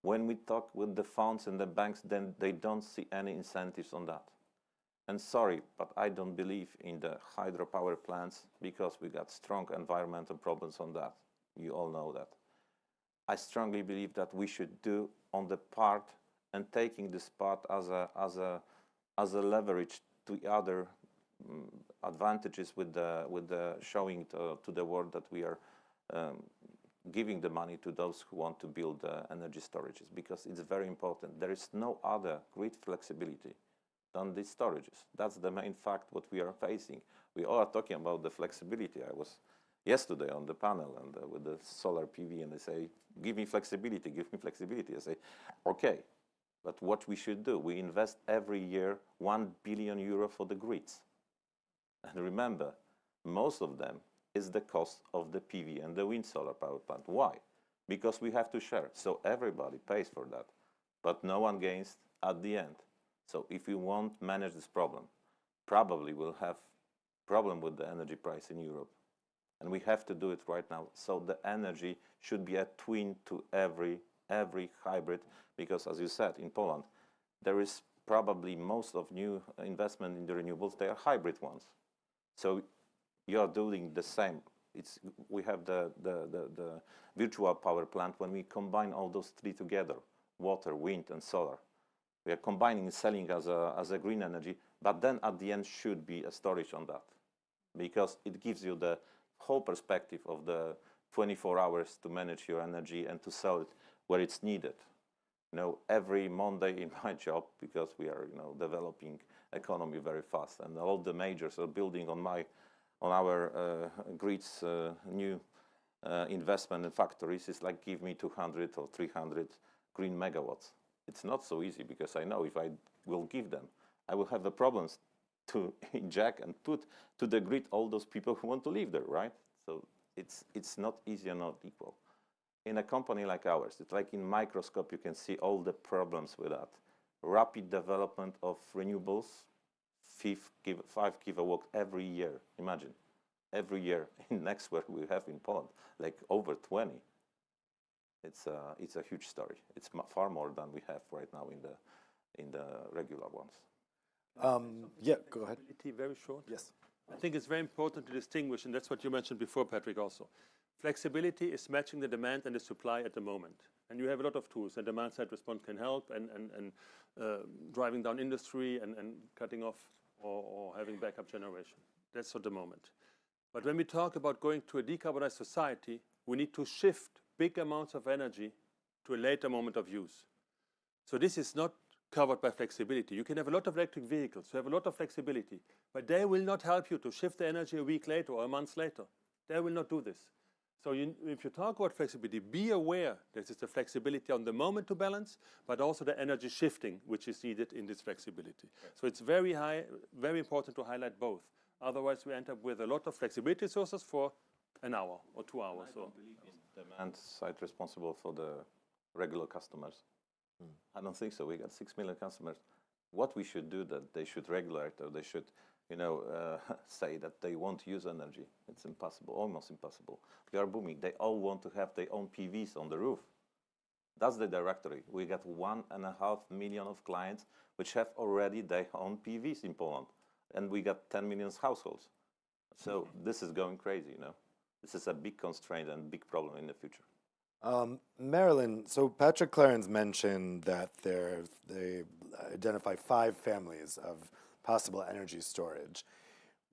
when we talk with the funds and the banks, then they don't see any incentives on that. And sorry, but I don't believe in the hydropower plants, because we got strong environmental problems on that. You all know that. I strongly believe that we should do on the part and taking this part as a leverage to other advantages with the showing to the world that we are giving the money to those who want to build energy storages, because it's very important. There is no other grid flexibility than these storages. That's the main fact what we are facing. We all are talking about the flexibility. I was yesterday on the panel and with the solar PV, and they say, give me flexibility, give me flexibility. I say, okay, but what we should do, we invest every year 1 billion euro for the grids. And remember, most of them is the cost of the PV and the wind solar power plant. Why? Because we have to share. So everybody pays for that, but no one gains at the end. So if we won't manage this problem, probably we'll have problem with the energy price in Europe. And we have to do it right now. So the energy should be a twin to every hybrid, because as you said, in Poland, there is probably most of new investment in the renewables, they are hybrid ones. So you are doing the same. We have the virtual power plant when we combine all those three together, water, wind, and solar. We are combining and selling as a green energy, but then at the end should be a storage on that, because it gives you the whole perspective of the 24 hours to manage your energy and to sell it where it's needed. You know, every Monday in my job, because we are, developing economy very fast, and all the majors are building on our grids new investment in factories. Is like, give me 200 or 300 green megawatts. It's not so easy, because I know if I will give them, I will have the problems to inject and put to the grid all those people who want to live there, right? So it's not easy and not equal. In a company like ours, it's like in microscope, you can see all the problems with that. Rapid development of renewables, 5 gigawatt every year. Imagine, every year. In next year we have in Poland, like over 20. It's a huge story. It's far more than we have right now in the regular ones. Yeah, go ahead. Very short. Yes. I think it's very important to distinguish, and that's what you mentioned before, Patrick, also. Flexibility is matching the demand and the supply at the moment. And you have a lot of tools, and demand-side response can help, and driving down industry and cutting off or having backup generation. That's at the moment. But when we talk about going to a decarbonized society, we need to shift big amounts of energy to a later moment of use. So this is not covered by flexibility. You can have a lot of electric vehicles, you have a lot of flexibility, but they will not help you to shift the energy a week later or a month later. They will not do this. So if you talk about flexibility, be aware that it's the flexibility on the moment to balance, but also the energy shifting, which is needed in this flexibility. So it's very important to highlight both. Otherwise, we end up with a lot of flexibility sources for an hour or 2 hours. I don't believe in demand side responsible for the regular customers. I don't think so. We got 6 million customers. What we should do, that they should regulate, or they should, say that they won't use energy. It's impossible, almost impossible. We are booming. They all want to have their own PVs on the roof. That's the directory. We got 1.5 million of clients which have already their own PVs in Poland, and we got 10 million households. So this is going crazy, This is a big constraint and big problem in the future. Marilyn, so Patrick Clarence mentioned that they identify 5 families of possible energy storage.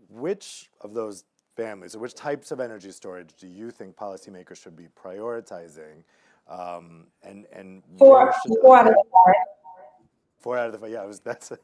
Which of those families, or which types of energy storage do you think policymakers should be prioritizing? And 4 out of the 5. 4 out of the 5. Yeah, that's the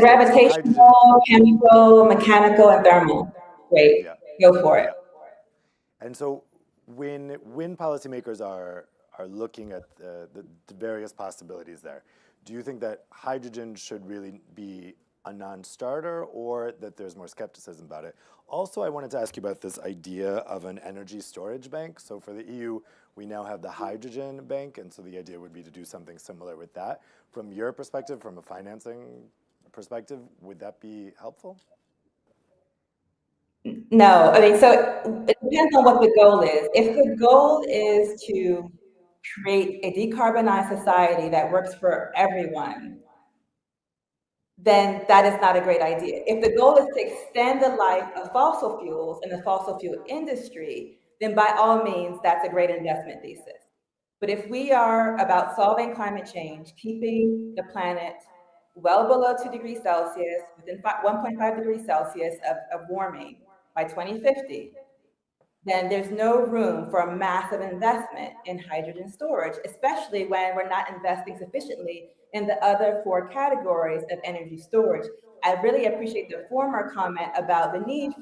gravitational, chemical, mechanical, and thermal. Great, go for it. Yeah. And so when policymakers are looking at the various possibilities there, Do you think that hydrogen should really be a non-starter, or that there's more skepticism about it? Also, I wanted to ask you about this idea of an energy storage bank. So for the EU, we now have the hydrogen bank, and so the idea would be to do something similar with that. From your perspective, from a financing perspective, would that be helpful? No, I mean, so it depends on what the goal is. If the goal is to create a decarbonized society that works for everyone, then that is not a great idea. If the goal is to extend the life of fossil fuels and the fossil fuel industry, then by all means, that's a great investment thesis. But if we are about solving climate change, keeping the planet well below 2 degrees Celsius, within 1.5 degrees Celsius of warming by 2050, then there's no room for a massive investment in hydrogen storage, especially when we're not investing sufficiently in the other 4 categories of energy storage. I really appreciate the former comment about the need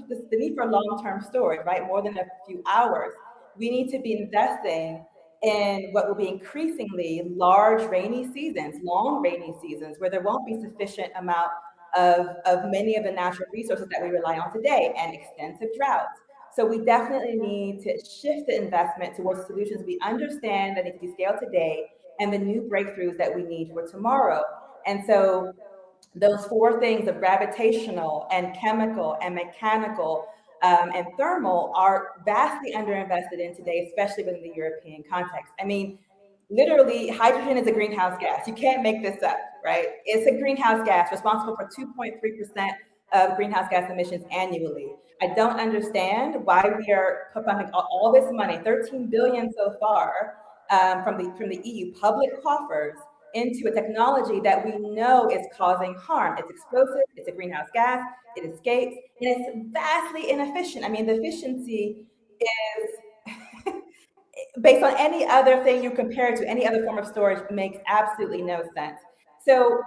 for long-term storage, right? More than a few hours. We need to be investing in what will be increasingly large rainy seasons, long rainy seasons, where there won't be sufficient amount of many of the natural resources that we rely on today, and extensive droughts. So we definitely need to shift the investment towards solutions we understand that need to be scaled today and the new breakthroughs that we need for tomorrow. And so those 4 things of gravitational and chemical and mechanical and thermal are vastly underinvested in today, especially within the European context. I mean, literally, hydrogen is a greenhouse gas. You can't make this up, right? It's a greenhouse gas responsible for 2.3% of greenhouse gas emissions annually. I don't understand why we are pumping all this money, 13 billion so far, from the EU public coffers into a technology that we know is causing harm. It's explosive, it's a greenhouse gas, it escapes, and it's vastly inefficient. I mean, the efficiency is based on any other thing you compare it to, any other form of storage, makes absolutely no sense. So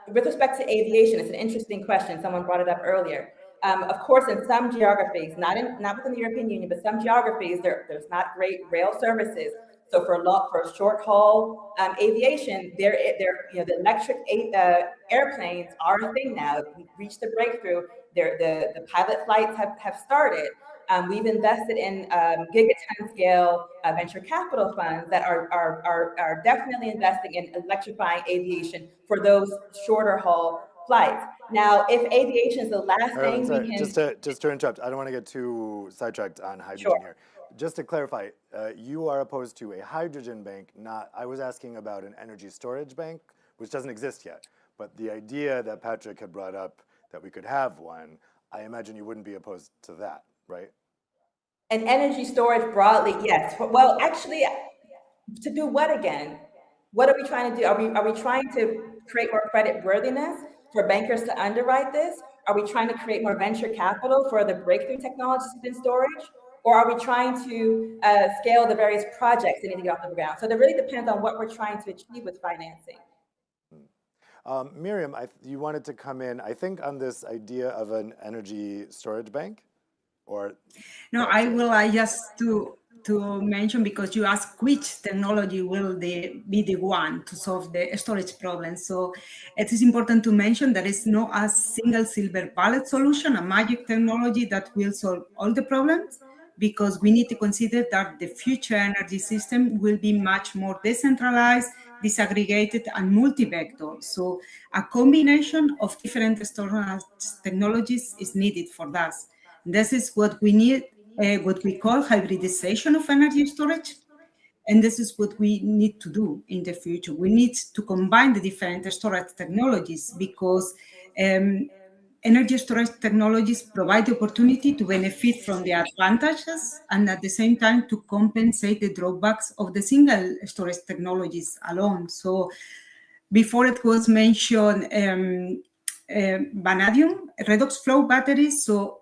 with respect to aviation, it's an interesting question. Someone brought it up earlier. Of course, in some geographies, not within the European Union, but some geographies, there's not great rail services. So for short haul aviation, the electric airplanes are a thing now. We've reached the breakthrough. The pilot flights have started. We've invested in gigaton scale venture capital funds that are definitely investing in electrifying aviation for those shorter haul flights. Now, if aviation is the last thing we can... Just to interrupt, I don't want to get too sidetracked on hydrogen here. Just to clarify, you are opposed to a hydrogen bank, I was asking about an energy storage bank, which doesn't exist yet. But the idea that Patrick had brought up that we could have one, I imagine you wouldn't be opposed to that, right? And energy storage broadly, yes. Well, actually, to do what again? What are we trying to do? Are we trying to create more credit worthiness for bankers to underwrite this? Are we trying to create more venture capital for the breakthrough technologies within storage? Or are we trying to scale the various projects that need to get off the ground? So that really depends on what we're trying to achieve with financing. Miriam, you wanted to come in, I think, on this idea of an energy storage bank? Or no, I will just to mention, because you asked which technology will be the one to solve the storage problem. So it is important to mention there is no a single silver bullet solution, a magic technology that will solve all the problems, because we need to consider that the future energy system will be much more decentralized, disaggregated, and multi-vector. So a combination of different storage technologies is needed for that. This is what we need, what we call hybridization of energy storage. And this is what we need to do in the future. We need to combine the different storage technologies, because energy storage technologies provide the opportunity to benefit from the advantages and at the same time to compensate the drawbacks of the single storage technologies alone. So before it was mentioned vanadium, redox flow batteries. So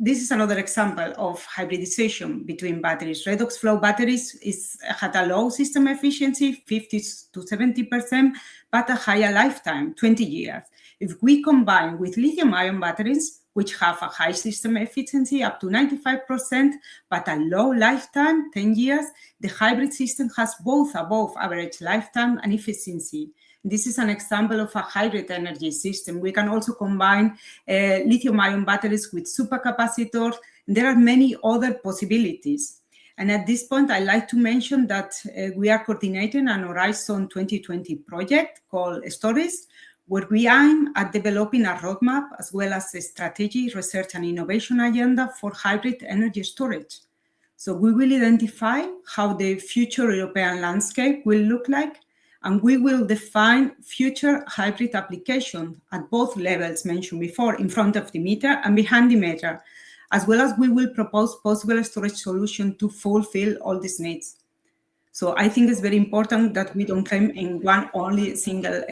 this is another example of hybridization between batteries. Redox flow batteries had a low system efficiency, 50 to 70%, but a higher lifetime, 20 years. If we combine with lithium-ion batteries, which have a high system efficiency up to 95%, but a low lifetime, 10 years, the hybrid system has both above average lifetime and efficiency. This is an example of a hybrid energy system. We can also combine lithium-ion batteries with supercapacitors. There are many other possibilities. And at this point, I'd like to mention that we are coordinating an Horizon 2020 project called Stories, where we aim at developing a roadmap as well as a strategy, research and innovation agenda for hybrid energy storage. So we will identify how the future European landscape will look like, and we will define future hybrid applications at both levels mentioned before, in front of the meter and behind the meter, as well as we will propose possible storage solutions to fulfill all these needs. So I think it's very important that we don't claim in one only single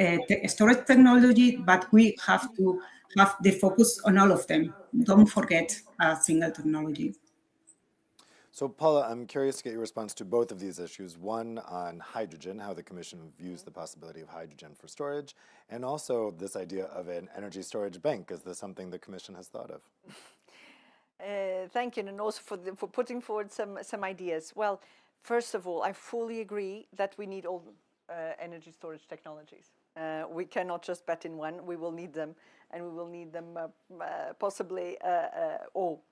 storage technology, but we have to have the focus on all of them. Don't forget a single technology. So Paula, I'm curious to get your response to both of these issues. One on hydrogen, how the Commission views the possibility of hydrogen for storage, and also this idea of an energy storage bank. Is this something the Commission has thought of? Thank you, and also for putting forward some ideas. Well, first of all, I fully agree that we need all energy storage technologies. We cannot just bet in one. We will need them, and we will need them possibly all.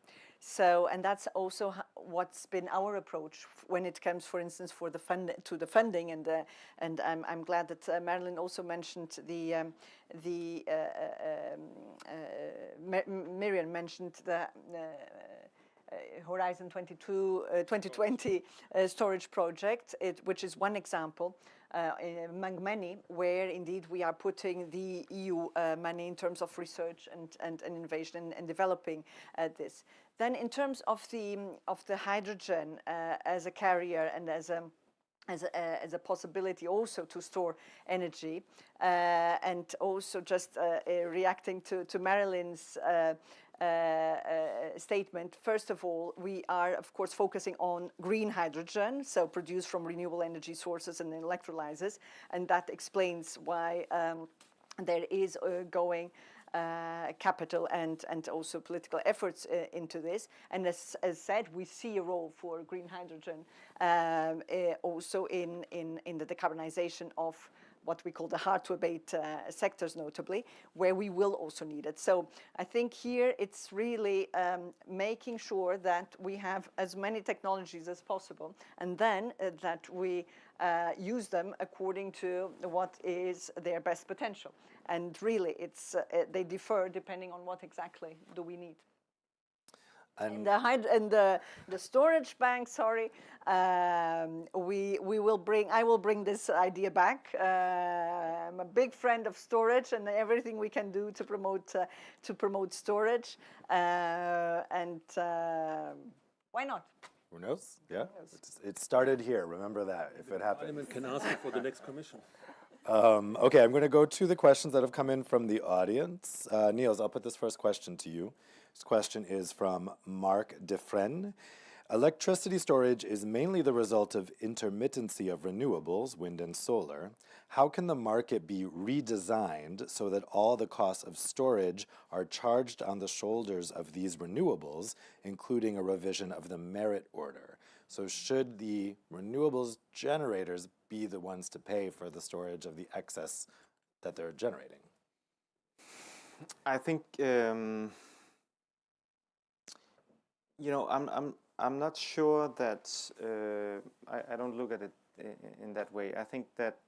So, and that's also what's been our approach when it comes, for instance, for the funding. And I'm glad that Marilyn also mentioned Miriam mentioned the Horizon 2020 storage project, which is one example among many, where indeed we are putting the EU money in terms of research and innovation and developing this. Then, in terms of the hydrogen as a carrier and as a possibility also to store energy, and also just reacting to Marilyn's statement. First of all, we are, of course, focusing on green hydrogen, so produced from renewable energy sources and electrolyzers, and that explains why there is going capital and also political efforts into this. And as said, we see a role for green hydrogen also in the decarbonization of what we call the hard-to-abate sectors, notably, where we will also need it. So I think here it's really making sure that we have as many technologies as possible, and then that we use them according to what is their best potential. And really, it's they differ depending on what exactly do we need. And the storage bank, sorry, we will bring. I will bring this idea back. I'm a big friend of storage and everything we can do to promote storage. And why not? Who knows? Yeah, it started here. Remember that if it happens. Parliament can ask for the next Commission. Okay, I'm going to go to the questions that have come in from the audience. Niels, I'll put this first question to you. This question is from Mark Defren. Electricity storage is mainly the result of intermittency of renewables, wind and solar. How can the market be redesigned so that all the costs of storage are charged on the shoulders of these renewables, including a revision of the merit order? So should the renewables generators be the ones to pay for the storage of the excess that they're generating? I think I'm not sure that I don't look at it in that way. I think that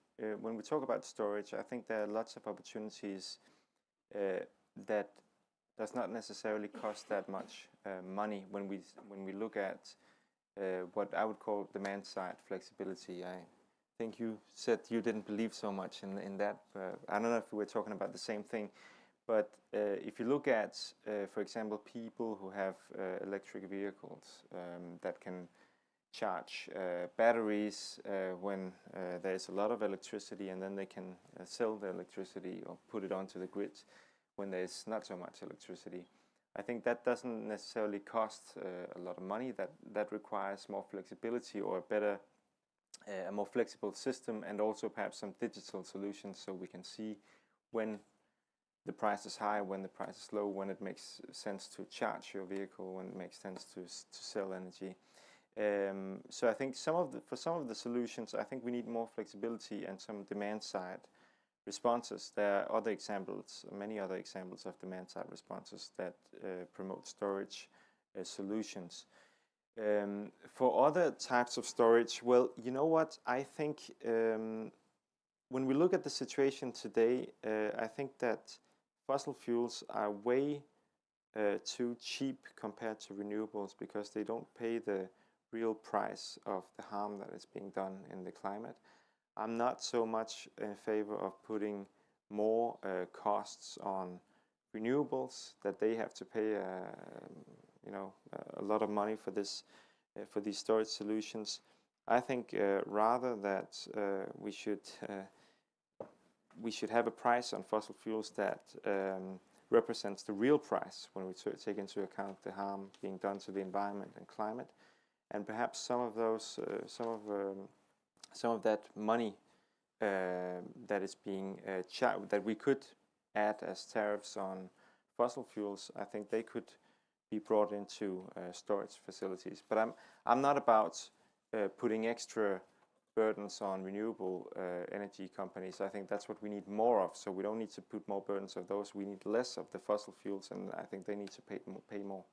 when we talk about storage, I think there are lots of opportunities that does not necessarily cost that much money when we look at what I would call demand side flexibility. I think you said you didn't believe so much in that. I don't know if we were talking about the same thing. But if you look at, for example, people who have electric vehicles that can charge batteries when there's a lot of electricity, and then they can sell the electricity or put it onto the grid when there's not so much electricity. I think that doesn't necessarily cost a lot of money. That requires more flexibility or a more flexible system, and also perhaps some digital solutions so we can see when the price is high, when the price is low, when it makes sense to charge your vehicle, when it makes sense to sell energy. So I think for some of the solutions, I think we need more flexibility and some demand side responses. There are other examples, many other examples of demand-side responses that promote storage solutions. For other types of storage, well, you know what? I think when we look at the situation today, I think that fossil fuels are way too cheap compared to renewables because they don't pay the real price of the harm that is being done in the climate. I'm not so much in favor of putting more costs on renewables that they have to pay, a lot of money for this, for these storage solutions. I think rather that we should have a price on fossil fuels that represents the real price when we take into account the harm being done to the environment and climate, and perhaps some of those, some of that money that is being that we could add as tariffs on fossil fuels, I think they could be brought into storage facilities. But I'm not about putting extra burdens on renewable energy companies. I think that's what we need more of. So we don't need to put more burdens of those. We need less of the fossil fuels, and I think they need to pay more.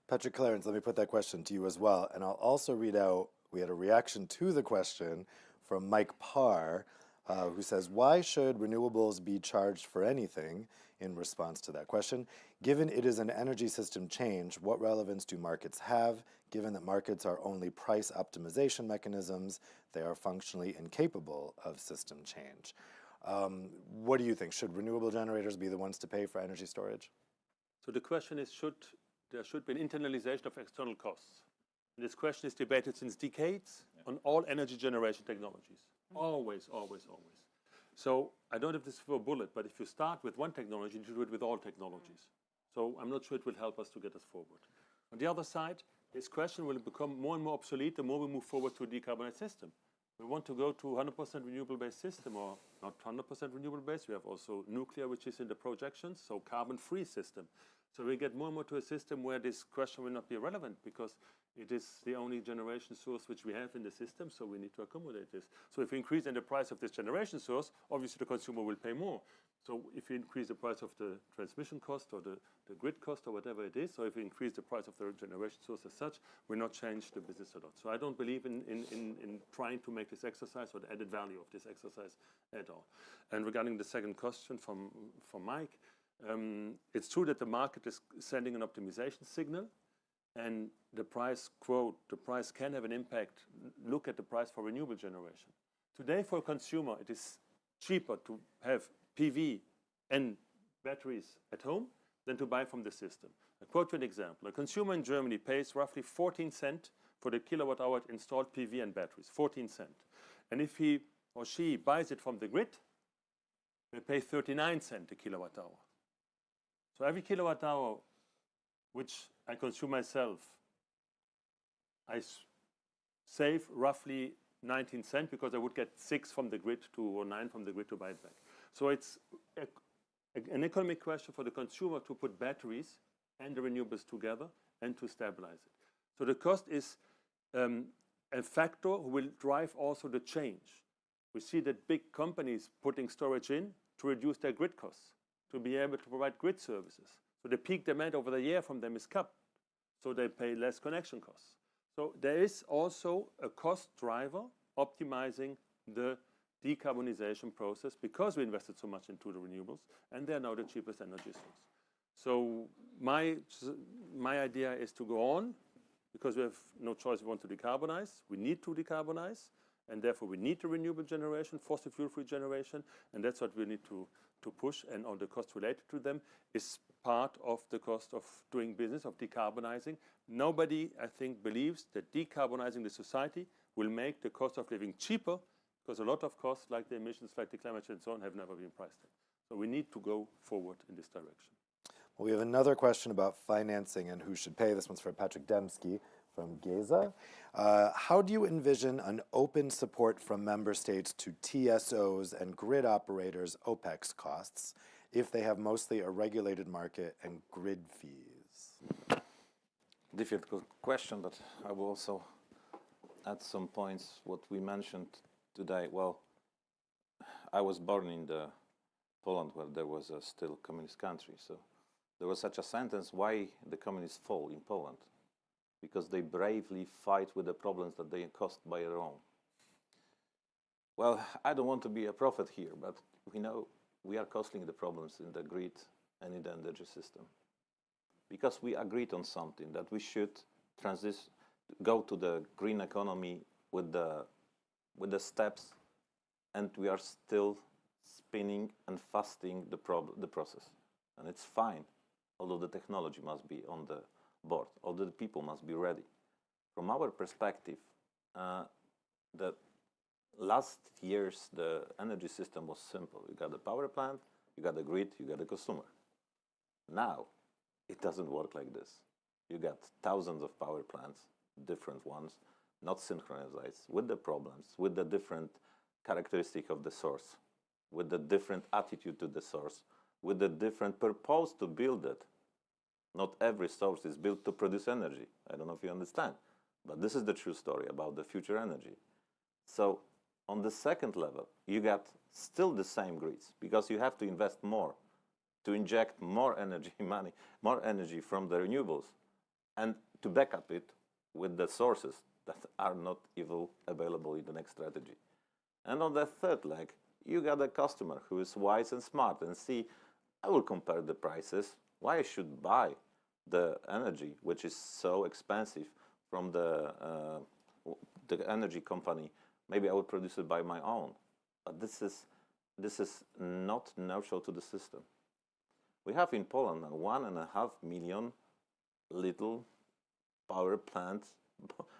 Patrick Clarence, let me put that question to you as well. And I'll also read out, we had a reaction to the question from Mike Parr, who says, why should renewables be charged for anything? In response to that question, given it is an energy system change, what relevance do markets have? Given that markets are only price optimization mechanisms, they are functionally incapable of system change. What do you think? Should renewable generators be the ones to pay for energy storage? So the question is, there should be an internalization of external costs. And this question is debated since decades on all energy generation technologies. Always, always, always. So I don't have this for a bullet, but if you start with one technology, you do it with all technologies. So I'm not sure it will help us to get us forward. On the other side, this question will become more and more obsolete the more we move forward to a decarbonized system. We want to go to 100% renewable-based system, or not 100% renewable-based. We have also nuclear, which is in the projections, so carbon-free system. So we get more and more to a system where this question will not be relevant because it is the only generation source which we have in the system, so we need to accommodate this. So if we increase the price of this generation source, obviously the consumer will pay more. So if you increase the price of the transmission cost or the grid cost or whatever it is, or if we increase the price of the generation source as such, we'll not change the business a lot. So I don't believe in trying to make this exercise or the added value of this exercise at all. And regarding the second question from Mike, it's true that the market is sending an optimization signal, and the price can have an impact. Look at the price for renewable generation. Today, for a consumer, it is cheaper to have PV and batteries at home than to buy from the system. I'll quote you an example. A consumer in Germany pays roughly 14 cents for the kilowatt hour installed PV and batteries, 14 cents. And if he or she buys it from the grid, they pay 39 cents a kilowatt hour. So every kilowatt hour which I consume myself, I save roughly 19 cents because I would get 6 from the grid or 9 from the grid to buy it back. So it's an economic question for the consumer to put batteries and the renewables together and to stabilize it. So the cost is a factor who will drive also the change. We see that big companies putting storage in to reduce their grid costs, to be able to provide grid services. So the peak demand over the year from them is cut, so they pay less connection costs. So there is also a cost driver optimizing the decarbonization process because we invested so much into the renewables, and they are now the cheapest energy source. So my idea is to go on because we have no choice. We want to decarbonize. We need to decarbonize, and therefore we need the renewable generation, fossil fuel-free generation, and that's what we need to push. And all the costs related to them is part of the cost of doing business, of decarbonizing. Nobody, I think, believes that decarbonizing the society will make the cost of living cheaper, because a lot of costs, like the emissions, like the climate change and so on, have never been priced in. So we need to go forward in this direction. Well, we have another question about financing and who should pay. This one's for Patrick Dembski from Geza. How do you envision an open support from member states to TSOs and grid operators' OPEX costs if they have mostly a regulated market and grid fees? Difficult question, but I will also add some points what we mentioned today. Well, I was born in the Poland where there was a still communist country. So there was such a sentence, why the communists fall in Poland? Because they bravely fight with the problems that they caused by their own. Well, I don't want to be a prophet here, but we know we are causing the problems in the grid and in the energy system. Because we agreed on something, that we should go to the green economy with the steps, and we are still spinning and fasting the process. And it's fine, although the technology must be on the board, although the people must be ready. From our perspective, the last years, the energy system was simple. You got the power plant, you got the grid, you got the consumer. Now, it doesn't work like this. You got thousands of power plants, different ones, not synchronized, with the problems, with the different characteristic of the source, with the different attitude to the source, with the different purpose to build it. Not every source is built to produce energy. I don't know if you understand, but this is the true story about the future energy. So on the second level, you got still the same grids, because you have to invest more to inject more energy money, more energy from the renewables, and to back up it with the sources that are not even available in the next strategy. And on the third leg, you got a customer who is wise and smart and see, I will compare the prices, why I should buy the energy, which is so expensive from the energy company. Maybe I will produce it by my own. But this is not neutral to the system. We have in Poland 1.5 million little power plants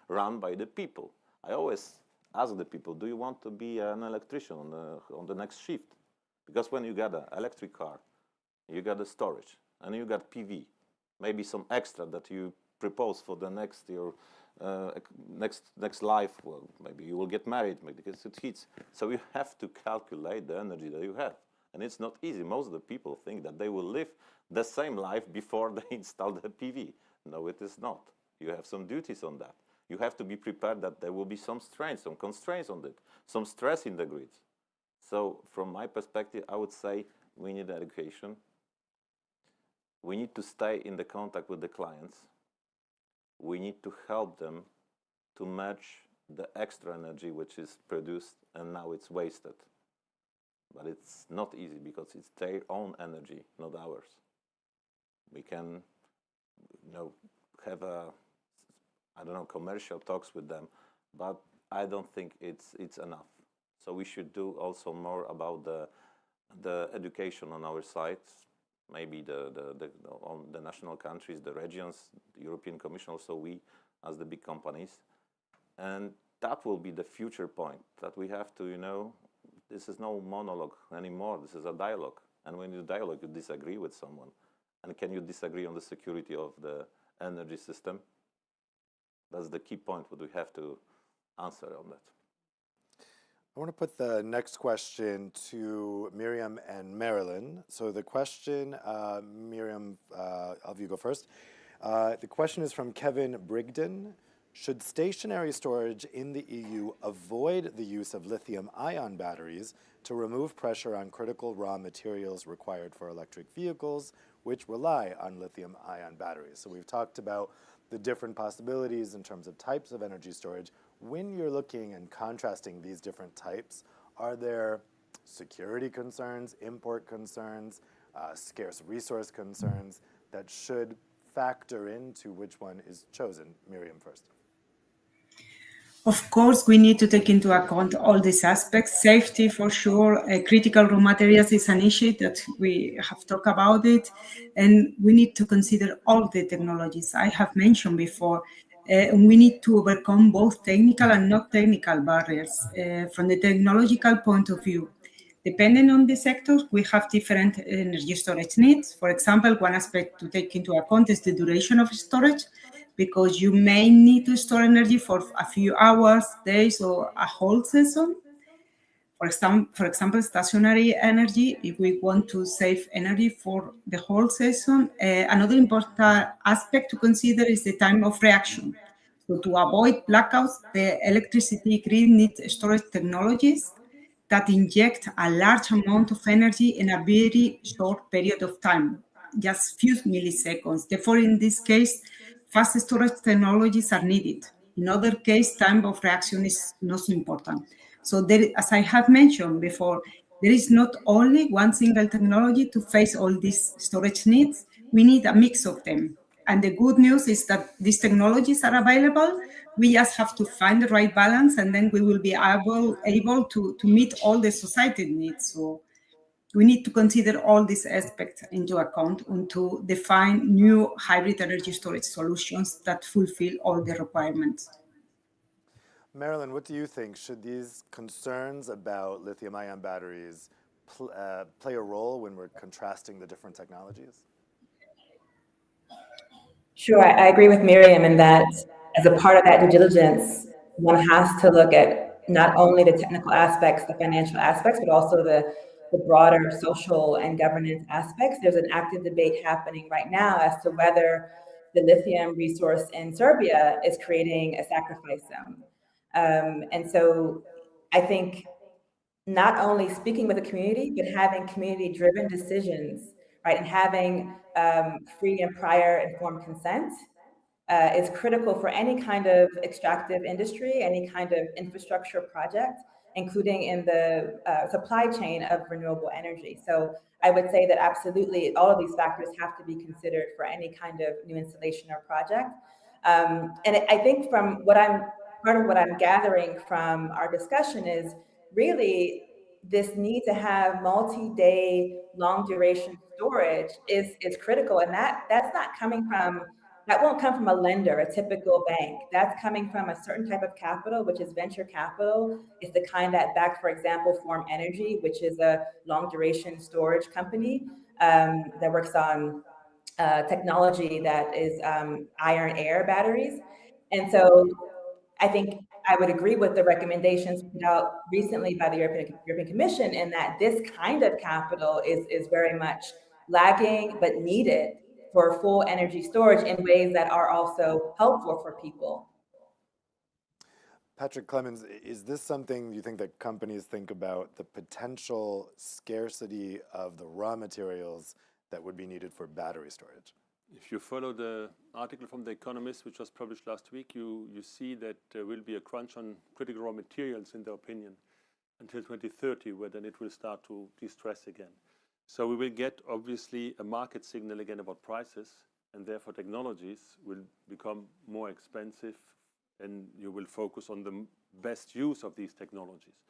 run by the people. I always ask the people, do you want to be an electrician on the next shift? Because when you got an electric car, you got the storage, and you got PV, maybe some extra that you propose for the next next life. Well, maybe you will get married, maybe because it hits. So you have to calculate the energy that you have. And it's not easy. Most of the people think that they will live the same life before they install the PV. No, it is not. You have some duties on that. You have to be prepared that there will be some strains, some constraints on it, some stress in the grids. So from my perspective, I would say we need education. We need to stay in the contact with the clients. We need to help them to match the extra energy which is produced and now it's wasted. But it's not easy because it's their own energy, not ours. We can, have commercial talks with them, but I don't think it's enough. So we should do also more about the education on our side, maybe on the national countries, the regions, the European Commission, also we as the big companies. And that will be the future point, that we have to, this is no monologue anymore, this is a dialogue. And when you dialogue, you disagree with someone. And can you disagree on the security of the energy system? That's the key point that we have to answer on that. I want to put the next question to Miriam and Marilyn. So the question, Miriam, I'll have you go first. The question is from Kevin Brigden. Should stationary storage in the EU avoid the use of lithium-ion batteries to remove pressure on critical raw materials required for electric vehicles, which rely on lithium-ion batteries? So we've talked about the different possibilities in terms of types of energy storage. When you're looking and contrasting these different types, are there security concerns, import concerns, scarce resource concerns that should factor into which one is chosen? Miriam first. Of course, we need to take into account all these aspects. Safety, for sure. Critical raw materials is an issue that we have talked about it. And we need to consider all the technologies I have mentioned before. We need to overcome both technical and not technical barriers. From the technological point of view, depending on the sectors, we have different energy storage needs. For example, one aspect to take into account is the duration of storage, because you may need to store energy for a few hours, days, or a whole season. For example, stationary energy, if we want to save energy for the whole season. Another important aspect to consider is the time of reaction. So to avoid blackouts, the electricity grid needs storage technologies that inject a large amount of energy in a very short period of time, just few milliseconds. Therefore, in this case, fast storage technologies are needed. In other case, time of reaction is not so important. So there, as I have mentioned before, there is not only one single technology to face all these storage needs. We need a mix of them. And the good news is that these technologies are available. We just have to find the right balance, and then we will be able to meet all the society needs. So we need to consider all these aspects into account and to define new hybrid energy storage solutions that fulfill all the requirements. Marilyn, what do you think? Should these concerns about lithium-ion batteries play a role when we're contrasting the different technologies? Sure, I agree with Miriam in that as a part of that due diligence, one has to look at not only the technical aspects, the financial aspects, but also the broader social and governance aspects. There's an active debate happening right now as to whether the lithium resource in Serbia is creating a sacrifice zone. And so I think not only speaking with the community, but having community-driven decisions, right, and having free and prior informed consent is critical for any kind of extractive industry, any kind of infrastructure project, including in the supply chain of renewable energy. So I would say that absolutely all of these factors have to be considered for any kind of new installation or project. And I think from part of what I'm gathering from our discussion is really this need to have multi-day, long duration storage is critical. And that's not coming from, that won't come from a lender, a typical bank. That's coming from a certain type of capital, which is venture capital. It's the kind that backs, for example, Form Energy, which is a long duration storage company that works on technology that is iron air batteries. And so I think I would agree with the recommendations put out recently by the European Commission in that this kind of capital is very much lagging but needed for full energy storage in ways that are also helpful for people. Patrick Clemens, is this something you think that companies think about, the potential scarcity of the raw materials that would be needed for battery storage? If you follow the article from The Economist, which was published last week, you see that there will be a crunch on critical raw materials, in their opinion, until 2030, where then it will start to de-stress again. So we will get, obviously, a market signal again about prices, and therefore technologies will become more expensive, and you will focus on the best use of these technologies.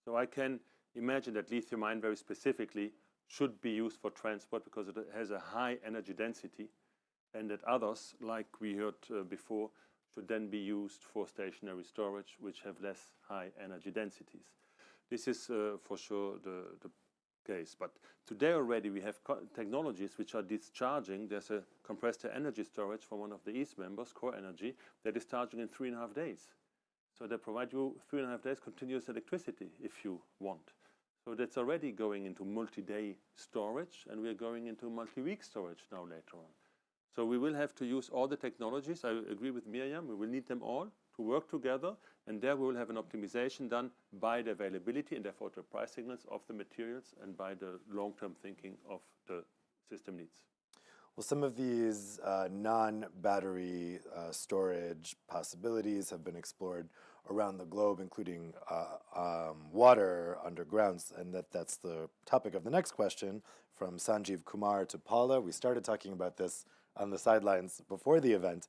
So I can imagine that lithium-ion very specifically should be used for transport because it has a high energy density, and that others, like we heard before, should then be used for stationary storage, which have less high energy densities. This is for sure the case. But today already we have technologies which are discharging. There's a compressed energy storage from one of the East members, Core Energy, that is charging in 3.5 days. So they provide you 3.5 days continuous electricity if you want. So that's already going into multi-day storage, and we are going into multi-week storage now later on. So we will have to use all the technologies. I agree with Miriam. We will need them all to work together, and there we will have an optimization done by the availability and therefore the price signals of the materials and by the long-term thinking of the system needs. Well, some of these non-battery storage possibilities have been explored around the globe, including water underground, and that's the topic of the next question from Sanjeev Kumar to Paula. We started talking about this on the sidelines before the event.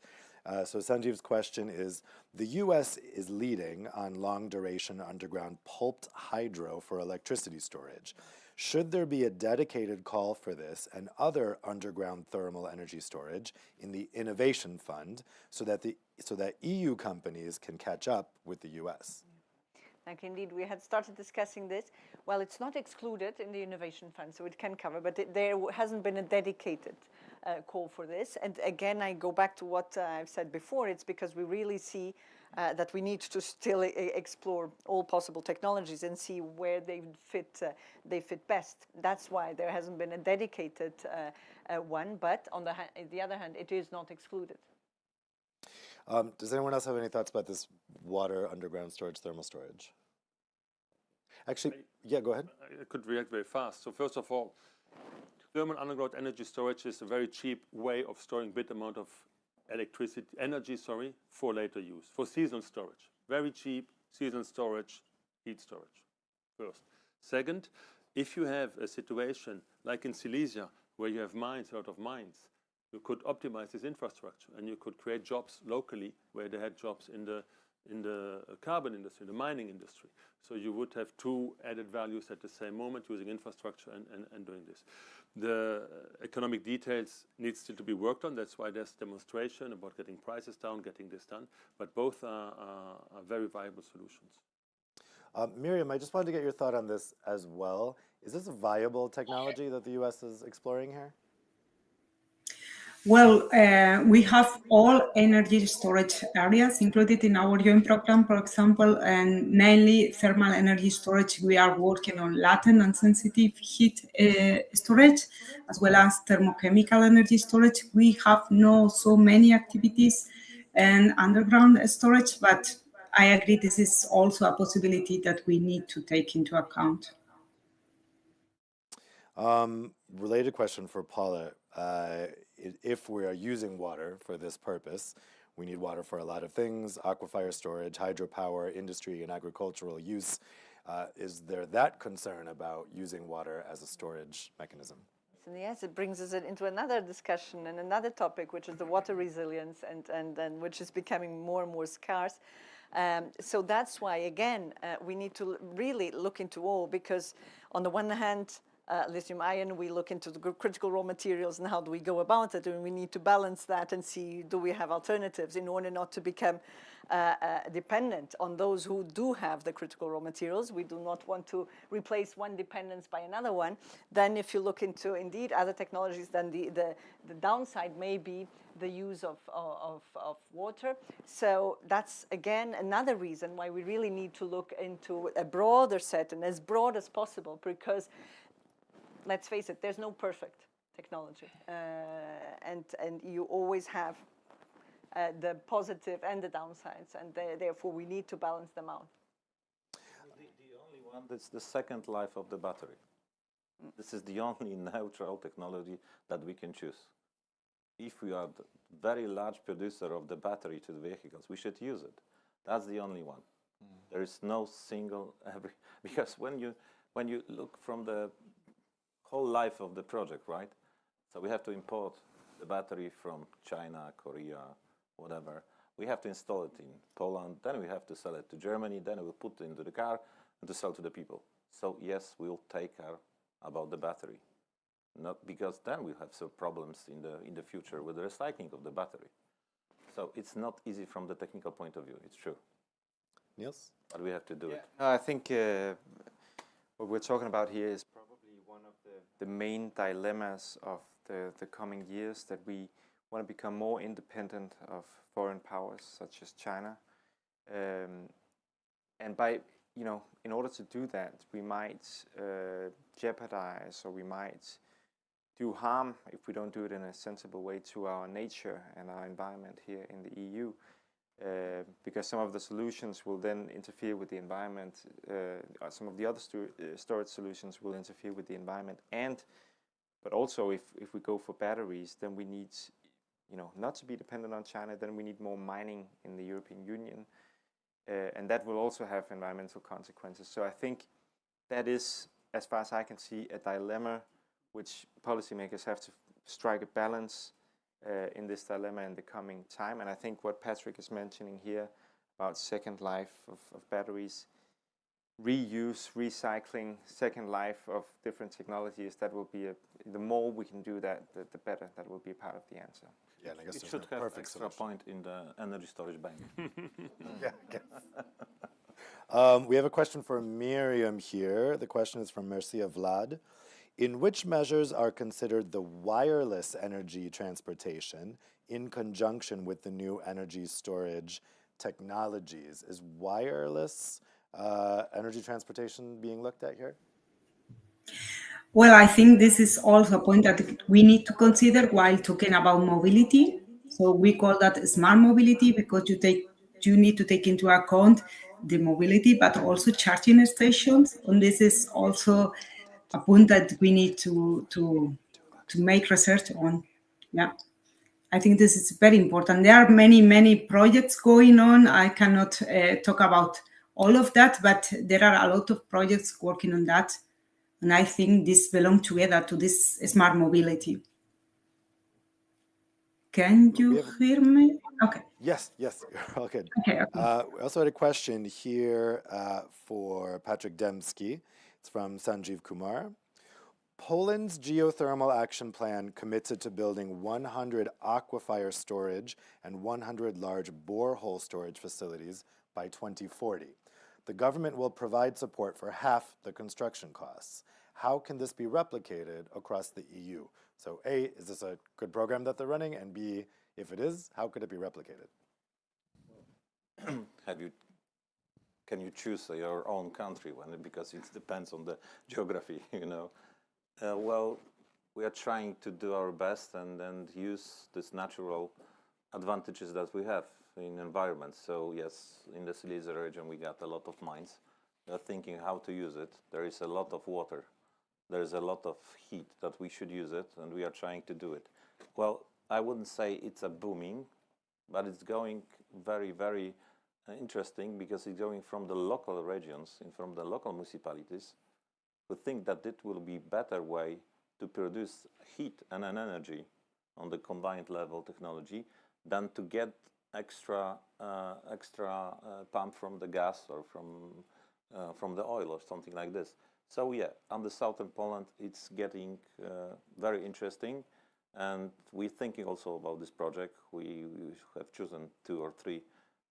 So Sanjeev's question is, the US is leading on long-duration underground pumped hydro for electricity storage. Should there be a dedicated call for this and other underground thermal energy storage in the Innovation Fund so that EU companies can catch up with the US? Like indeed, we had started discussing this. Well, it's not excluded in the Innovation Fund, so it can cover, but there hasn't been a dedicated call for this. And again, I go back to what I've said before. It's because we really see that we need to still explore all possible technologies and see where they fit best. That's why there hasn't been a dedicated one, but on the other hand, it is not excluded. Does anyone else have any thoughts about this water underground storage, thermal storage? Actually, yeah, go ahead. I could react very fast. So first of all, thermal underground energy storage is a very cheap way of storing big amount of energy, for later use, for seasonal storage. Very cheap seasonal storage, heat storage, first. Second, if you have a situation like in Silesia, where you have mines, a lot of mines, you could optimize this infrastructure and you could create jobs locally where they had jobs in the carbon industry, the mining industry. So you would have two added values at the same moment using infrastructure and doing this. The economic details need still to be worked on. That's why there's demonstration about getting prices down, getting this done. But both are very viable solutions. Miriam, I just wanted to get your thought on this as well. Is this a viable technology that the US is exploring here? Well, we have all energy storage areas included in our joint program, for example, and mainly thermal energy storage. We are working on latent and sensitive heat storage, as well as thermochemical energy storage. We have not so many activities and underground storage, but I agree this is also a possibility that we need to take into account. Related question for Paula. If we are using water for this purpose, we need water for a lot of things, aquifer storage, hydropower, industry, and agricultural use. Is there that concern about using water as a storage mechanism? And yes, it brings us into another discussion and another topic, which is the water resilience, and which is becoming more and more scarce. So that's why, again, we need to really look into all, because on the one hand, lithium ion, we look into the critical raw materials and how do we go about it, and we need to balance that and see, do we have alternatives in order not to become dependent on those who do have the critical raw materials. We do not want to replace one dependence by another one. Then if you look into, indeed, other technologies, then the downside may be the use of water. So that's, again, another reason why we really need to look into a broader set and as broad as possible, because let's face it, there's no perfect technology. And you always have the positive and the downsides, and therefore we need to balance them out. The only one that's the second life of the battery. This is the only neutral technology that we can choose. If we are the very large producer of the battery to the vehicles, we should use it. That's the only one. There is no single because when you look from the whole life of the project, right? So we have to import the battery from China, Korea, whatever. We have to install it in Poland, then we have to sell it to Germany, then we'll put it into the car and to sell to the people. So yes, we'll take care about the battery. Not because then we'll have some problems in the future with the recycling of the battery. So it's not easy from the technical point of view, it's true. Niels? But we have to do it. I think what we're talking about here is probably one of the main dilemmas of the coming years, that we want to become more independent of foreign powers such as China. And by, in order to do that, we might jeopardize, or we might do harm if we don't do it in a sensible way to our nature and our environment here in the EU. Because some of the solutions will then interfere with the environment, some of the other storage solutions will interfere with the environment, but also if we go for batteries, then we need, not to be dependent on China, then we need more mining in the European Union, and that will also have environmental consequences. So I think that is, as far as I can see, a dilemma which policymakers have to strike a balance in this dilemma in the coming time. And I think what Patrick is mentioning here about second life of batteries, reuse, recycling, second life of different technologies, that will be the more we can do that, the better. That will be part of the answer. Yeah, and I guess it should have perfect extra point in the energy storage bank. Yeah, I guess. We have a question for Miriam here. The question is from Mercia Vlad. In which measures are considered the wireless energy transportation in conjunction with the new energy storage technologies? Is wireless energy transportation being looked at here? Well, I think this is also a point that we need to consider while talking about mobility. So we call that smart mobility, because you need to take into account the mobility, but also charging stations. And this is also a point that we need to make research on. Yeah, I think this is very important. There are many projects going on. I cannot talk about all of that, but there are a lot of projects working on that. And I think this belongs together to this smart mobility. Can you hear me? Okay. Yes, yes, you're all good. Okay. We also had a question here for Patrick Dembski. It's from Sanjeev Kumar. Poland's geothermal action plan committed to building 100 aquifer storage and 100 large borehole storage facilities by 2040. The government will provide support for half the construction costs. How can this be replicated across the EU? So A, is this a good program that they're running? And B, if it is, how could it be replicated? Can you choose your own country because it depends on the geography, you know? Well, we are trying to do our best and use these natural advantages that we have in environment. So yes, in the Silesia region we got a lot of mines. We are thinking how to use it. There is a lot of water. There is a lot of heat that we should use it, and we are trying to do it. Well, I wouldn't say it's a booming, but it's going very, very interesting because it's going from the local regions and from the local municipalities who think that it will be better way to produce heat and an energy on the combined level technology than to get extra pump from the gas or from the oil or something like this. So yeah, on the southern Poland, it's getting very interesting, and we're thinking also about this project. We have chosen 2 or 3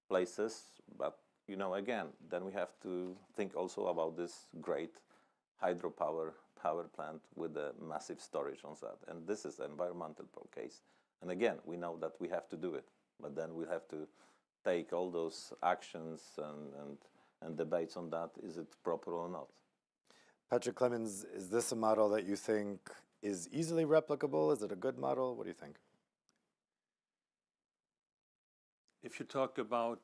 places, but you know, again, then we have to think also about this great hydropower plant with a massive storage on that. And this is an environmental case. And again, we know that we have to do it, but then we have to take all those actions and debates on that. Is it proper or not? Patrick Clemens, is this a model that you think is easily replicable? Is it a good model? What do you think? If you talk about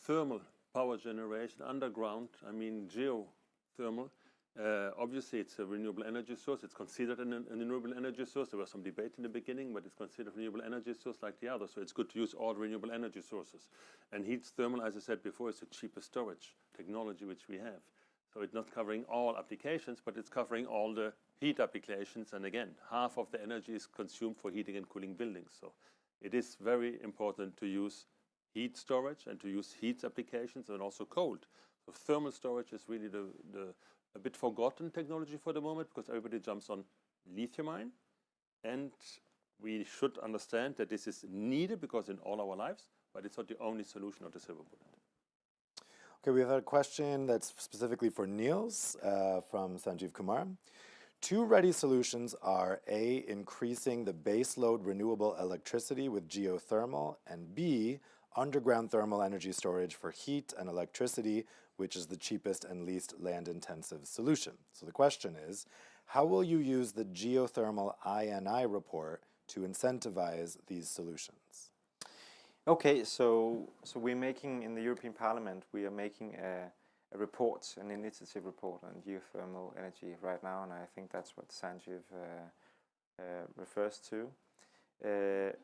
thermal power generation underground, I mean geothermal, obviously it's a renewable energy source. It's considered a renewable energy source. There was some debate in the beginning, but it's considered a renewable energy source like the others. So it's good to use all renewable energy sources. And heat thermal, as I said before, is the cheapest storage technology which we have. So it's not covering all applications, but it's covering all the heat applications. And again, half of the energy is consumed for heating and cooling buildings. So it is very important to use heat storage and to use heat applications and also cold. So thermal storage is really a bit forgotten technology for the moment because everybody jumps on lithium ion. And we should understand that this is needed because in all our lives, but it's not the only solution or the silver bullet. Okay, we have a question that's specifically for Niels from Sanjeev Kumar. 2 ready solutions are A, increasing the baseload renewable electricity with geothermal, and B, underground thermal energy storage for heat and electricity, which is the cheapest and least land-intensive solution. So the question is, how will you use the geothermal INI report to incentivize these solutions? Okay, so we're making, in the European Parliament, we are making a report, an initiative report on geothermal energy right now, and I think that's what Sanjeev refers to.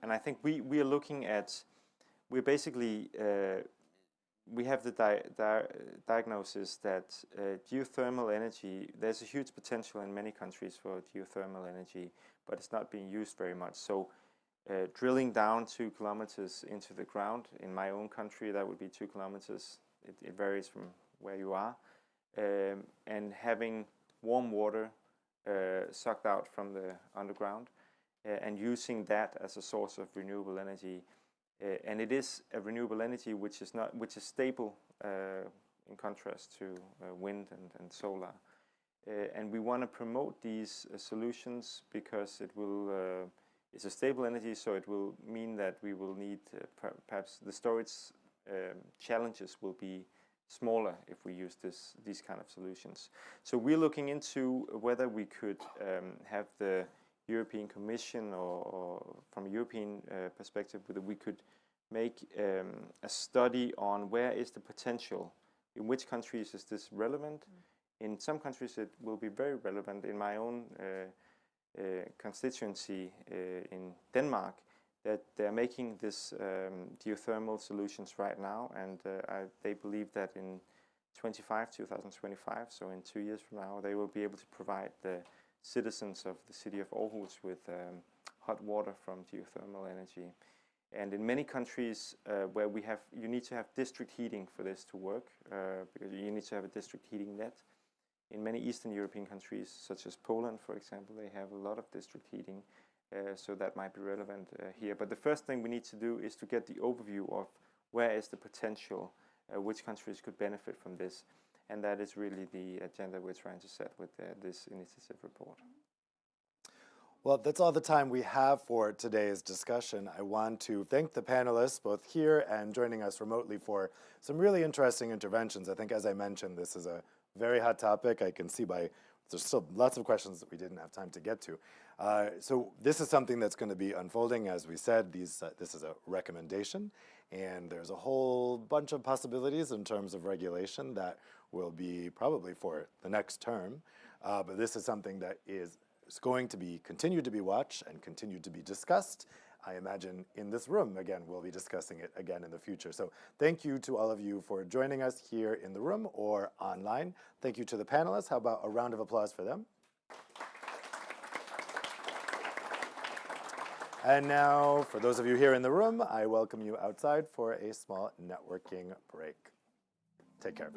And I think we are looking at, we're basically, we have the diagnosis that geothermal energy, there's a huge potential in many countries for geothermal energy, but it's not being used very much. So drilling down 2 kilometers into the ground, in my own country that would be 2 kilometers, it varies from where you are, and having warm water sucked out from the underground and using that as a source of renewable energy. And it is a renewable energy which is stable in contrast to wind and solar. And we want to promote these solutions because it will it's a stable energy, so it will mean that we will need perhaps the storage challenges will be smaller if we use these kind of solutions. So we're looking into whether we could have the European Commission or from a European perspective, whether we could make a study on where is the potential. in which countries is this relevant? In some countries it will be very relevant. In my own constituency in Denmark, that they're making this geothermal solutions right now, and they believe that in 2025, so in 2 years from now, they will be able to provide the citizens of the city of Aarhus with hot water from geothermal energy. And in many countries where you need to have district heating for this to work, because you need to have a district heating net. In many Eastern European countries, such as Poland, for example, they have a lot of district heating, so that might be relevant here. But the first thing we need to do is to get the overview of where is the potential, which countries could benefit from this, and that is really the agenda we're trying to set with this initiative report. Well, that's all the time we have for today's discussion. I want to thank the panelists, both here and joining us remotely, for some really interesting interventions. I think, as I mentioned, this is a very hot topic. I can see there's still lots of questions that we didn't have time to get to. So this is something that's going to be unfolding. As we said, this is a recommendation, and there's a whole bunch of possibilities in terms of regulation that will be probably for the next term. But this is something that is going to be continued to be watched and continued to be discussed. I imagine in this room, again, we'll be discussing it again in the future. So thank you to all of you for joining us here in the room or online. Thank you to the panelists. How about a round of applause for them? And now, for those of you here in the room, I welcome you outside for a small networking break. Take care.